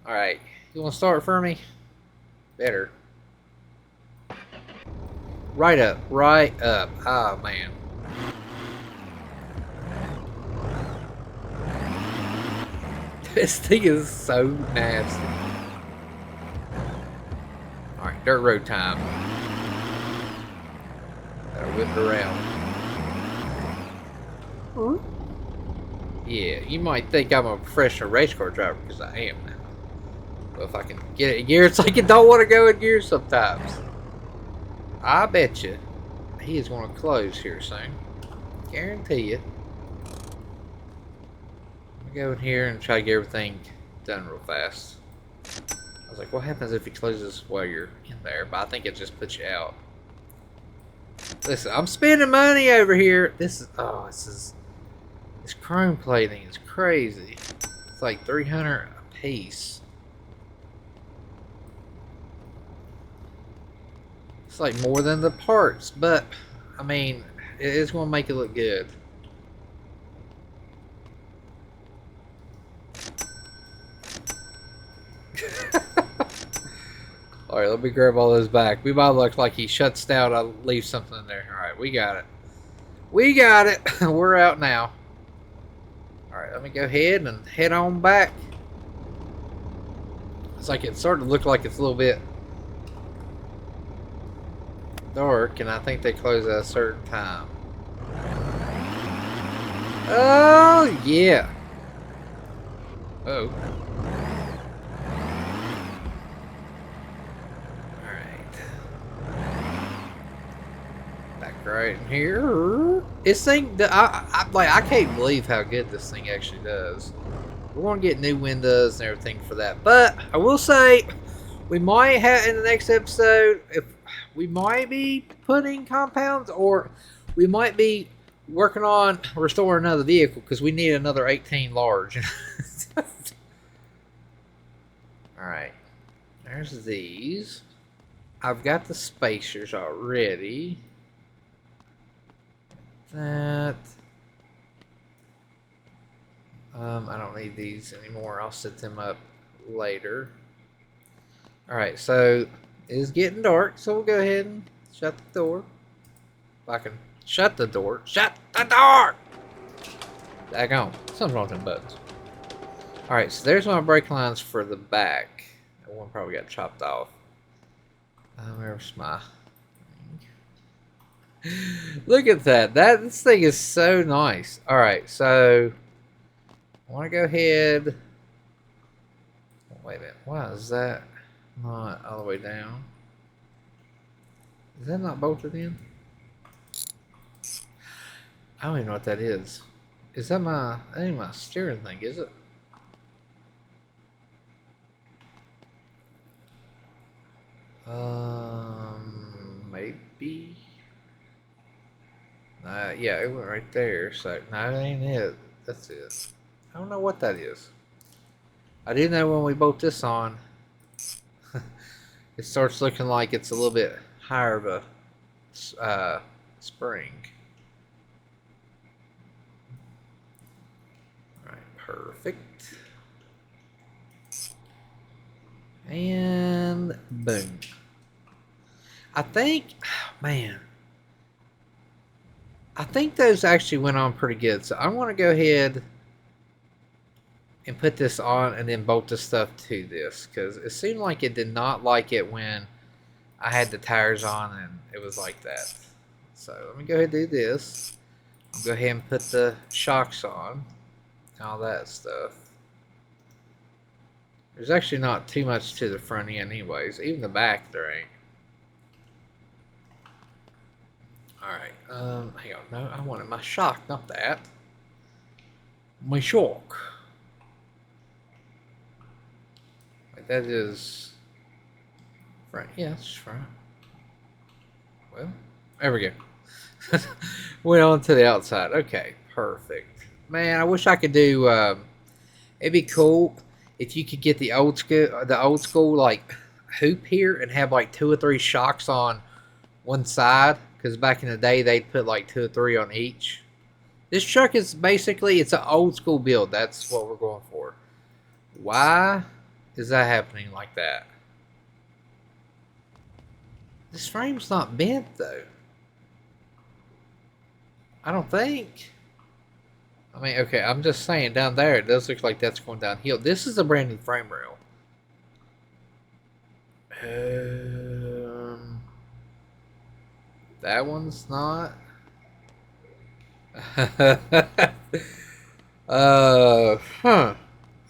Alright. You want to start for me? Better. Right up. Right up. Oh, man. This thing is so nasty. Alright, dirt road time. Gotta whip it around. Yeah, you might think I'm a professional race car driver because I am now. But if I can get it in gear, it's like you don't want to go in gear sometimes. I bet you he is going to close here soon. Guarantee you. Go in here and try to get everything done real fast. I was like, what happens if he closes while you're in there? But I think it just puts you out. Listen, I'm spending money over here. This chrome plating is crazy. It's like $300 a piece. It's like more than the parts, but I mean, it's going to make it look good. Alright, let me grab all those back. We might look like he shuts down. I'll leave something in there. Alright, we got it. We got it. We're out now. Alright, let me go ahead and head on back. It's like it's starting to look like it's a little bit dark, and I think they close at a certain time. Oh, yeah. Oh. Right in here. This thing, I can't believe how good this thing actually does. We're gonna get new windows and everything for that. But I will say, we might have in the next episode, if we might be putting compounds, or we might be working on restoring another vehicle because we need another 18 large. All right, there's these. I've got the spacers already. That I don't need these anymore. I'll set them up later. Alright, so it is getting dark, so we'll go ahead and shut the door. If I can shut the door. Shut the door! Daggone. Something's wrong with them buttons. Alright, so there's my brake lines for the back. That one probably got chopped off. Where's my... Look at that. This thing is so nice. Alright, so I want to go ahead. Oh, wait a minute. Why is that not all the way down? Is that not bolted in? I don't even know what that is. Is that that ain't my steering thing, is it? Maybe. Yeah, it went right there. So, no, that ain't it. That's it. I don't know what that is. I do know when we bolt this on, it starts looking like it's a little bit higher of a spring. Alright, perfect. And boom. I think, man, I think those actually went on pretty good. So I want to go ahead and put this on and then bolt the stuff to this, because it seemed like it did not like it when I had the tires on and it was like that. So let me go ahead and do this. I'll go ahead and put the shocks on and all that stuff. There's actually not too much to the front end anyways. Even the back there ain't. Alright, hang on. No, I wanted my shock, not that. My shock. Like that is front. Yeah, it's front. Well, there we go. Went on to the outside. Okay, perfect. Man, I wish I could do. It'd be cool if you could get the old school like hoop here and have like 2 or 3 shocks on one side. Because back in the day, they'd put like 2 or 3 on each. This truck is basically, it's an old school build. That's what we're going for. Why is that happening like that? This frame's not bent though. I don't think. I mean, okay, I'm just saying down there, it does look like that's going downhill. This is a brand new frame rail. That one's not. Huh.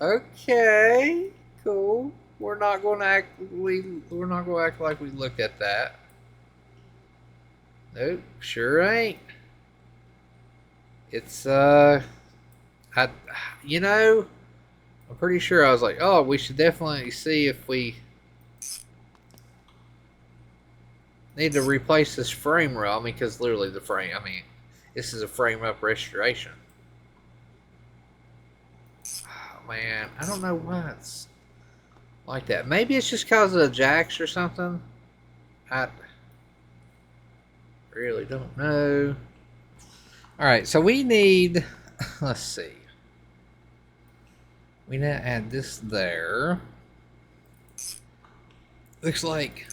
Okay, cool. We're not going to act. We're not going to act like we looked at that. Nope, sure ain't. It's you know, I'm pretty sure I was like, oh, we should definitely see if we need to replace this frame rail. I mean, because literally the frame. I mean, this is a frame up restoration. Oh man, I don't know why it's like that. Maybe it's just because of the jacks or something. I really don't know. All right, so we need. Let's see. We need to add this there. Looks like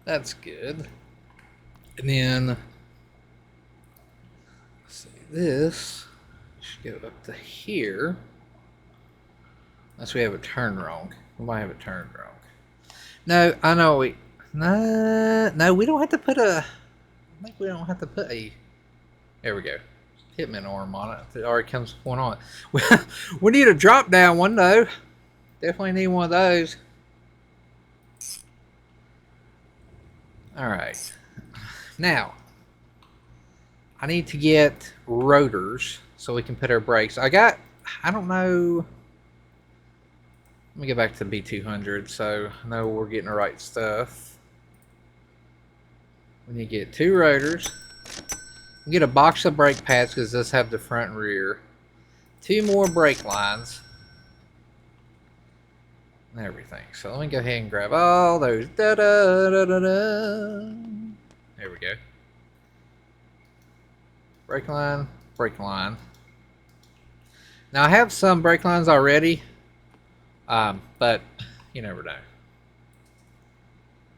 that's good. And then let's see, this should go up to here. Unless we have it turned wrong. We might have it turned wrong. No, I know we. No, we don't have to put a. I think we don't have to put a. There we go. Hitman arm on it. It already comes with one on it. We need a drop down one though. Definitely need one of those. Alright. Now, I need to get rotors so we can put our brakes. I don't know. Let me get back to the B200 so I know we're getting the right stuff. We need to get 2 rotors. Get a box of brake pads because this have the front and rear. 2 more brake lines. And everything. So let me go ahead and grab all those. Da, da, da, da, da. There we go. Brake line, brake line. Now I have some brake lines already, but you never know.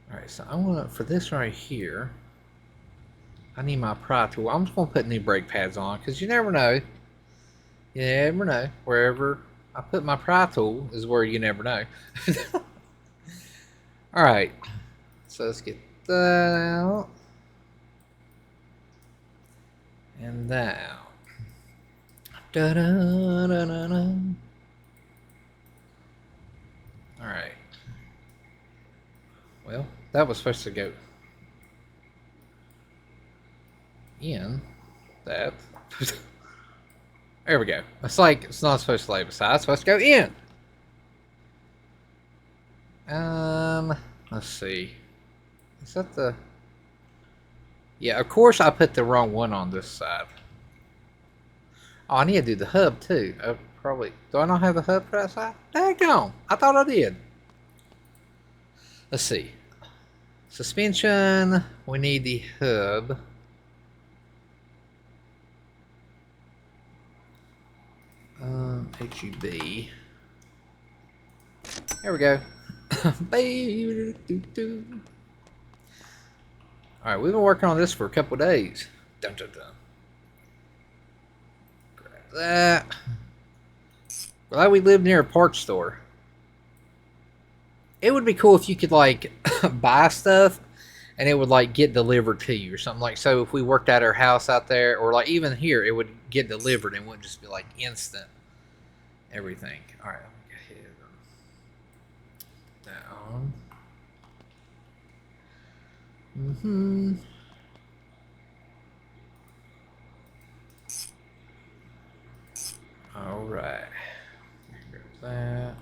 All right, so I want to, for this right here, I need my pry tool. I'm just going to put new brake pads on because you never know. You never know. Wherever I put my pry tool is where you never know. Alright. So let's get that out. And that out. Da -da -da -da -da. Alright. Well, that was supposed to go in that. There we go. It's like it's not supposed to lay beside, it's supposed to go in. Let's see. Is that the? Yeah, of course I put the wrong one on this side. Oh, I need to do the hub too. Probably. Do I not have the hub for that side? Daggone. I thought I did. Let's see. Suspension. We need the hub. HUB. There we go. Alright, we've been working on this for a couple days. Dun, dun, dun. Grab that. Glad we live near a parts store. It would be cool if you could like buy stuff and it would like get delivered to you or something. Like, so if we worked at our house out there, or like even here, it would get delivered and wouldn't just be like instant everything. All right, let me go ahead down. All right. Here's that.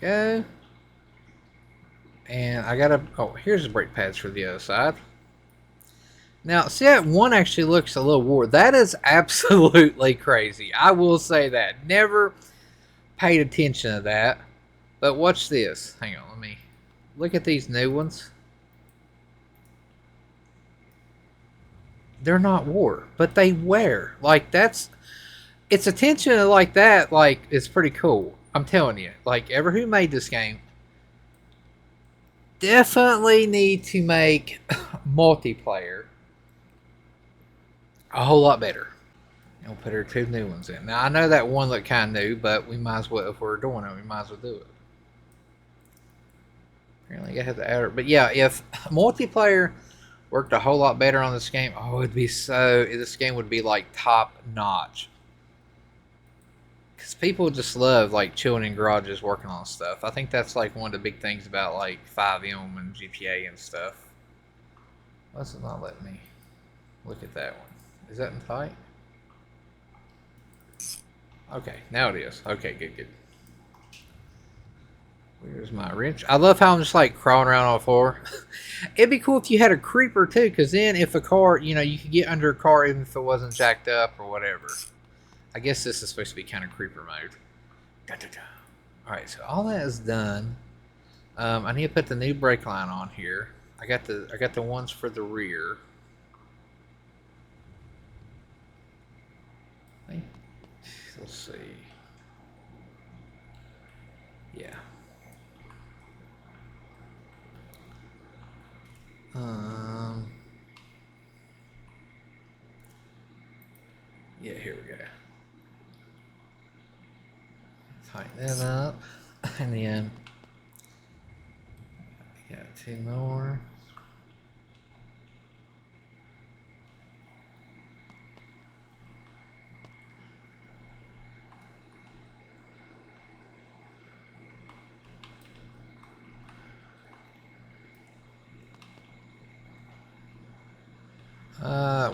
Go. And I gotta. Oh, here's the brake pads for the other side. Now, see that one actually looks a little worn. That is absolutely crazy. I will say that. Never paid attention to that. But watch this. Hang on, let me look at these new ones. They're not wore, but they wear. Like, that's... It's attention like that, like, it's pretty cool. I'm telling you. Like, ever who made this game definitely need to make multiplayer a whole lot better. And we'll put our 2 new ones in. Now, I know that one looked kind of new, but we might as well, if we're doing it, we might as well do it. Apparently, I have to add it. But yeah, if multiplayer worked a whole lot better on this game, oh, it'd be so... This game would be, like, top-notch. Because people just love, like, chilling in garages working on stuff. I think that's, like, one of the big things about, like, 5M and GTA and stuff. Why does it not let me look at that one? Is that in tight? Okay, now it is. Okay, good, good. Where's my wrench? I love how I'm just, like, crawling around on the floor. It'd be cool if you had a creeper, too, because then if a car, you know, you could get under a car even if it wasn't jacked up or whatever. I guess this is supposed to be kind of creeper mode. Da, da, da. Alright, so all that is done. I need to put the new brake line on here. I got the ones for the rear. Let's see. Yeah. Yeah, here we go. Tighten that up. And then I got 2 more.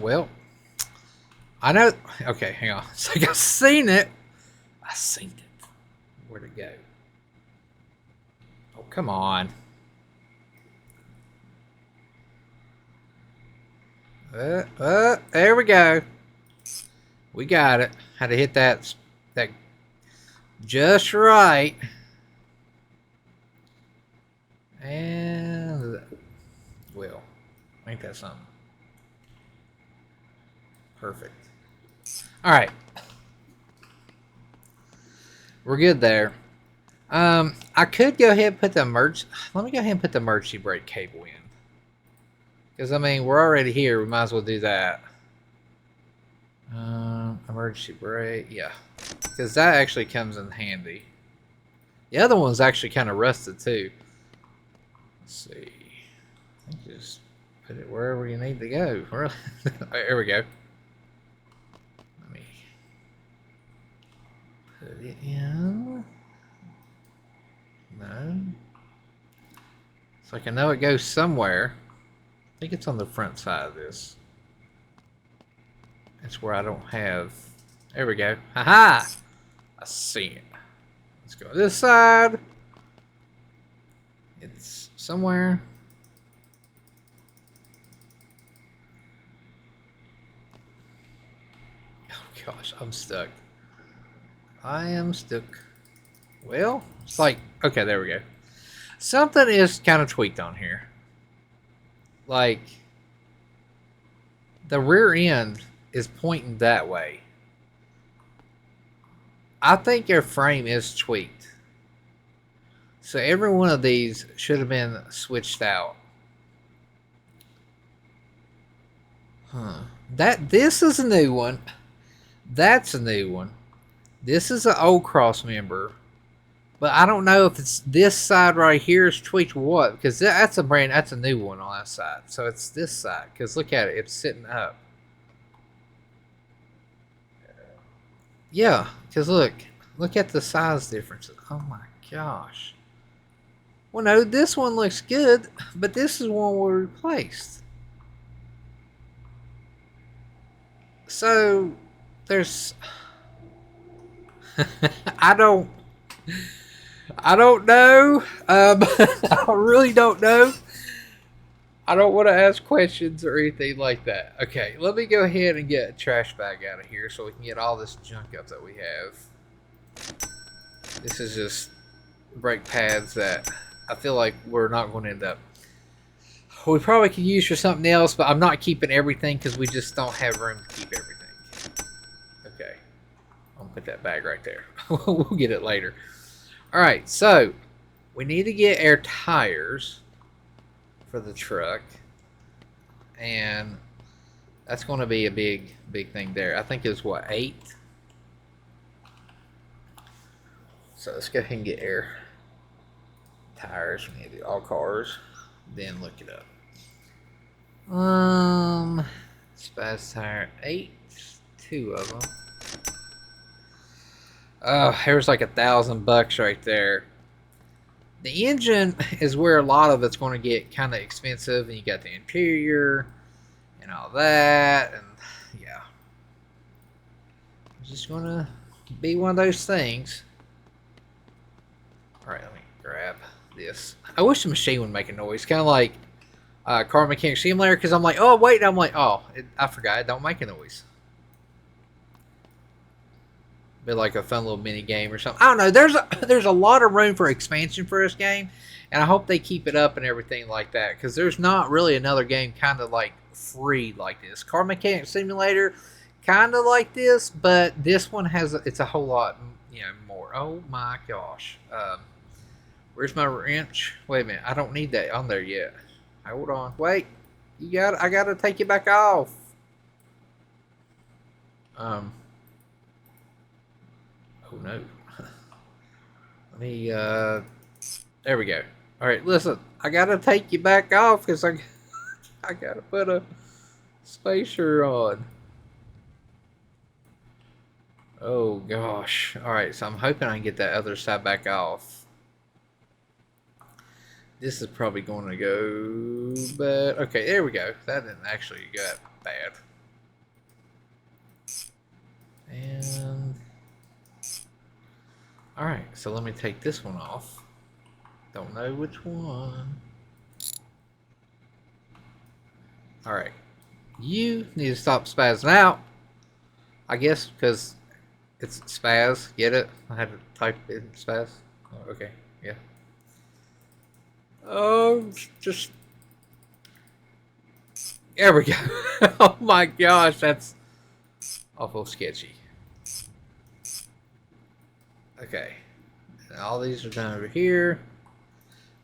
Well, I know. Okay, hang on. It's like I've seen it. I seen it. Where'd it go? Oh, come on. There we go. We got it. Had to hit that just right. And well, ain't that something? Perfect. All right. We're good there. I could go ahead and put the let me go ahead and put the emergency brake cable in. Because, I mean, we're already here. We might as well do that. Emergency brake. Yeah. Because that actually comes in handy. The other one's actually kind of rusted, too. Let's see. I think just put it wherever you need to go. There we go. Let me put it in. No. It's like I know it goes somewhere. I think it's on the front side of this. That's where I don't have... There we go. Haha! I see it. Let's go this side. It's somewhere. Oh gosh, I'm stuck. I am stuck. Well, it's like... Okay, there we go. Something is kind of tweaked on here. Like, the rear end is pointing that way. I think your frame is tweaked. So every one of these should have been switched out. Huh. This is a new one. That's a new one. This is an old cross member. But I don't know if it's this side right here is tweaked or what. Because that's a new one on that side. So it's this side. Because look at it. It's sitting up. Yeah. Because look at the size differences. Oh my gosh. Well, no, this one looks good. But this is one we replaced. So there's I don't know. I really don't know. I don't want to ask questions or anything like that. Okay, let me go ahead and get a trash bag out of here so we can get all this junk up that we have. This is just brake pads that I feel like we're not going to end up. We probably could use for something else, but I'm not keeping everything because we just don't have room to keep everything. Okay, I'll put that bag right there. We'll get it later. All right, so we need to get air tires for the truck, and that's going to be a big thing there. I think it's what, 8. So let's go ahead and get air tires. We need to do all cars, then look it up. Spaz tire 8, 2 of them. Oh, there's like $1,000 right there. The engine is where a lot of it's going to get kind of expensive, and you got the interior and all that, and yeah, it's just going to be one of those things. All right, let me grab this. I wish the machine would make a noise, kind of like Car Mechanic Simulator, because I'm like, oh wait, I'm like, oh, I forgot, it don't make a noise. Be like a fun little mini game or something. I don't know. There's a lot of room for expansion for this game, and I hope they keep it up and everything like that, because there's not really another game kind of like free like this. Car Mechanic Simulator, kind of like this, but this one has it's a whole lot, you know, more. Oh my gosh. Where's my wrench? Wait a minute. I don't need that on there yet. Hold on. Wait. I gotta take it back off. Oh no. Let me, there we go. Alright, listen. I gotta take you back off because I gotta put a spacer on. Oh gosh. Alright, so I'm hoping I can get that other side back off. This is probably going to go, but okay, there we go. That didn't actually go that bad. And alright, so let me take this one off. Don't know which one. Alright. You need to stop spazzing out. I guess because it's spaz. Get it? I had to type in spaz. Oh, okay, yeah. Oh, just... There we go. Oh my gosh, that's awful sketchy. Okay, now all these are done over here.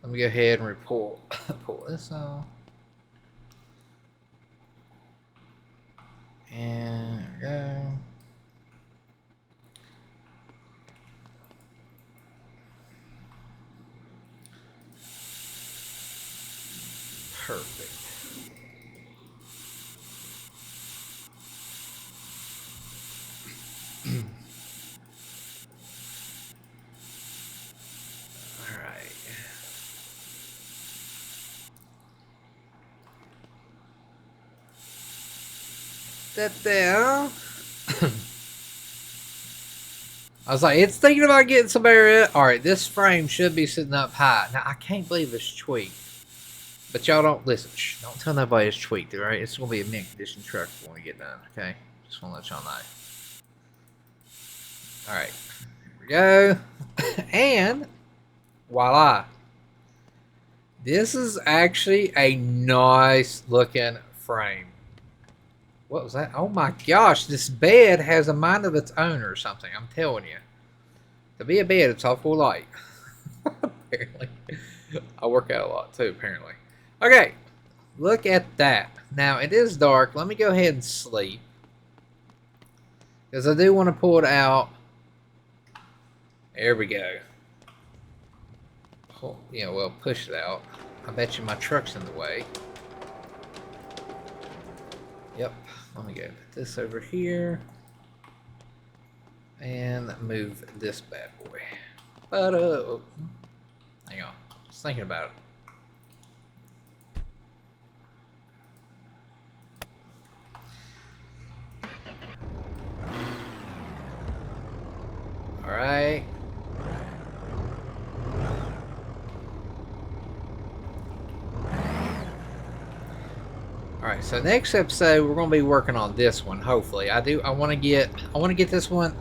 Let me go ahead and pull this off. And there we go. Perfect. That there. I was like, it's thinking about getting some air. Alright, this frame should be sitting up high. Now, I can't believe it's tweaked. But y'all don't listen. Shh, don't tell nobody it's tweaked, alright? It's going to be a mint condition truck when we get done, okay? Just want to let y'all know. Alright, here we go. And, voila. This is actually a nice looking frame. What was that? Oh my gosh, this bed has a mind of its own or something. I'm telling you. To be a bed, it's awful light. Apparently. I work out a lot too, apparently. Okay, look at that. Now, it is dark. Let me go ahead and sleep. Because I do want to pull it out. There we go. Pull, you know, well, push it out. I bet you my truck's in the way. Yep. Let me go put this over here. And move this bad boy. But, hang on. Just thinking about it. Alright, so next episode we're gonna be working on this one, hopefully. I wanna get this one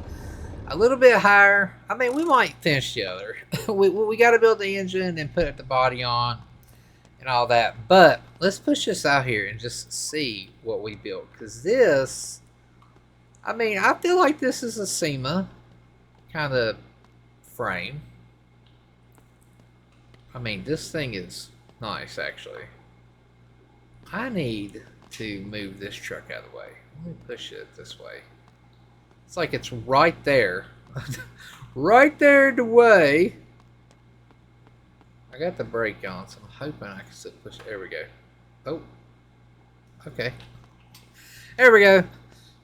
a little bit higher. I mean, we might finish the other. we gotta build the engine and put the body on and all that. But let's push this out here and just see what we built. Because this, I mean, I feel like this is a Sema kind of frame. I mean, this thing is nice, actually. I need to move this truck out of the way. Let me push it this way. It's like it's right there. Right there in the way. I got the brake on, so I'm hoping I can still push it. There we go. Oh. Okay. There we go.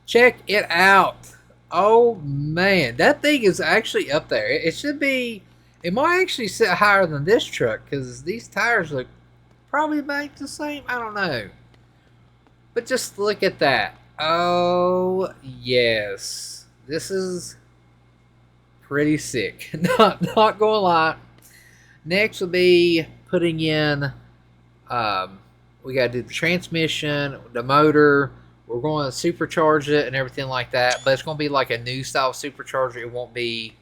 Check it out. Oh, man. That thing is actually up there. It should be... It might actually sit higher than this truck, because these tires look probably about the same. I don't know. But just look at that. Oh, yes. This is pretty sick. Not gonna lie. Next will be putting in, we gotta do the transmission, the motor. We're going to supercharge it and everything like that. But it's going to be like a new style supercharger. It won't be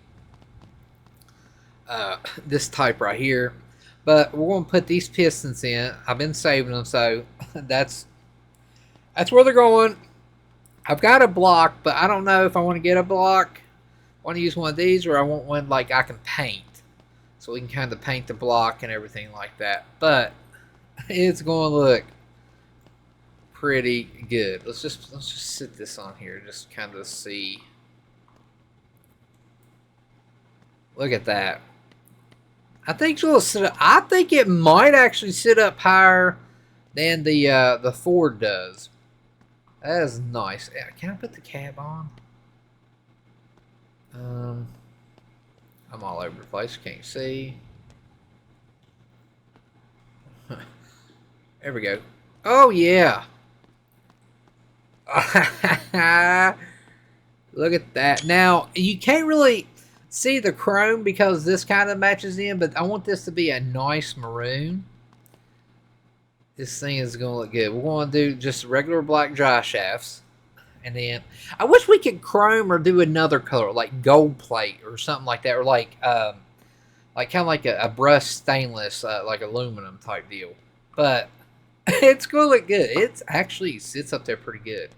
this type right here. But we're going to put these pistons in. I've been saving them, so that's where they're going. I've got a block, but I don't know if I want to get a block. I want to use one of these, or I want one like I can paint. So we can kind of paint the block and everything like that. But it's going to look pretty good. Let's just sit this on here, just kind of see. Look at that. I think it'll sit up, I think it might actually sit up higher than the Ford does. That is nice. Can I put the cab on? I'm all over the place. Can't see. There we go. Oh yeah. Look at that. Now you can't really see the chrome because this kind of matches in, but I want this to be a nice maroon. This thing is going to look good. We're going to do just regular black dry shafts. And then I wish we could chrome or do another color, like gold plate or something like that, or like kind of like a brushed stainless, like aluminum type deal. But it's going to look good. It's actually sits up there pretty good.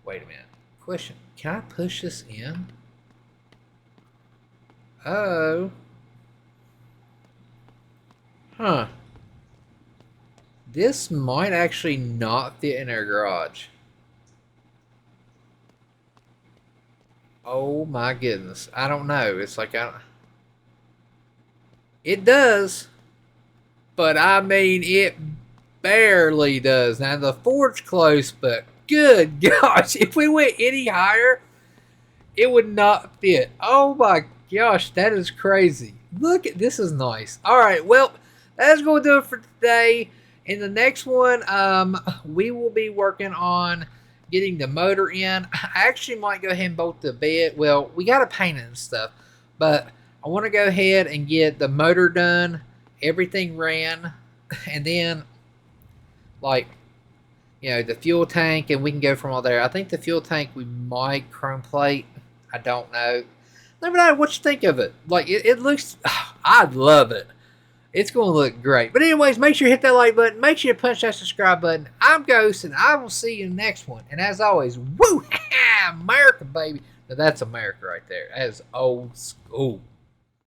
Wait a minute. Question. Can I push this in? Oh. Huh. This might actually not fit in our garage. Oh my goodness. I don't know. It's like it does. But I mean, it barely does. Now the Ford's close, but good gosh, if we went any higher, it would not fit. Oh my gosh, that is crazy. Look at this, is nice. All right, well, that's going to do it for today. In the next one, we will be working on getting the motor in. I actually might go ahead and bolt the bed. Well, we got to paint it and stuff, but I want to go ahead and get the motor done, everything ran, and then like, you know, the fuel tank, and we can go from all there. I think the fuel tank we might chrome plate. I don't know. Let me know what you think of it. Like, it looks, I love it. It's going to look great. But anyways, make sure you hit that like button. Make sure you punch that subscribe button. I'm Ghost, and I will see you in the next one. And as always, woo! America, baby. Now, that's America right there. That is old school.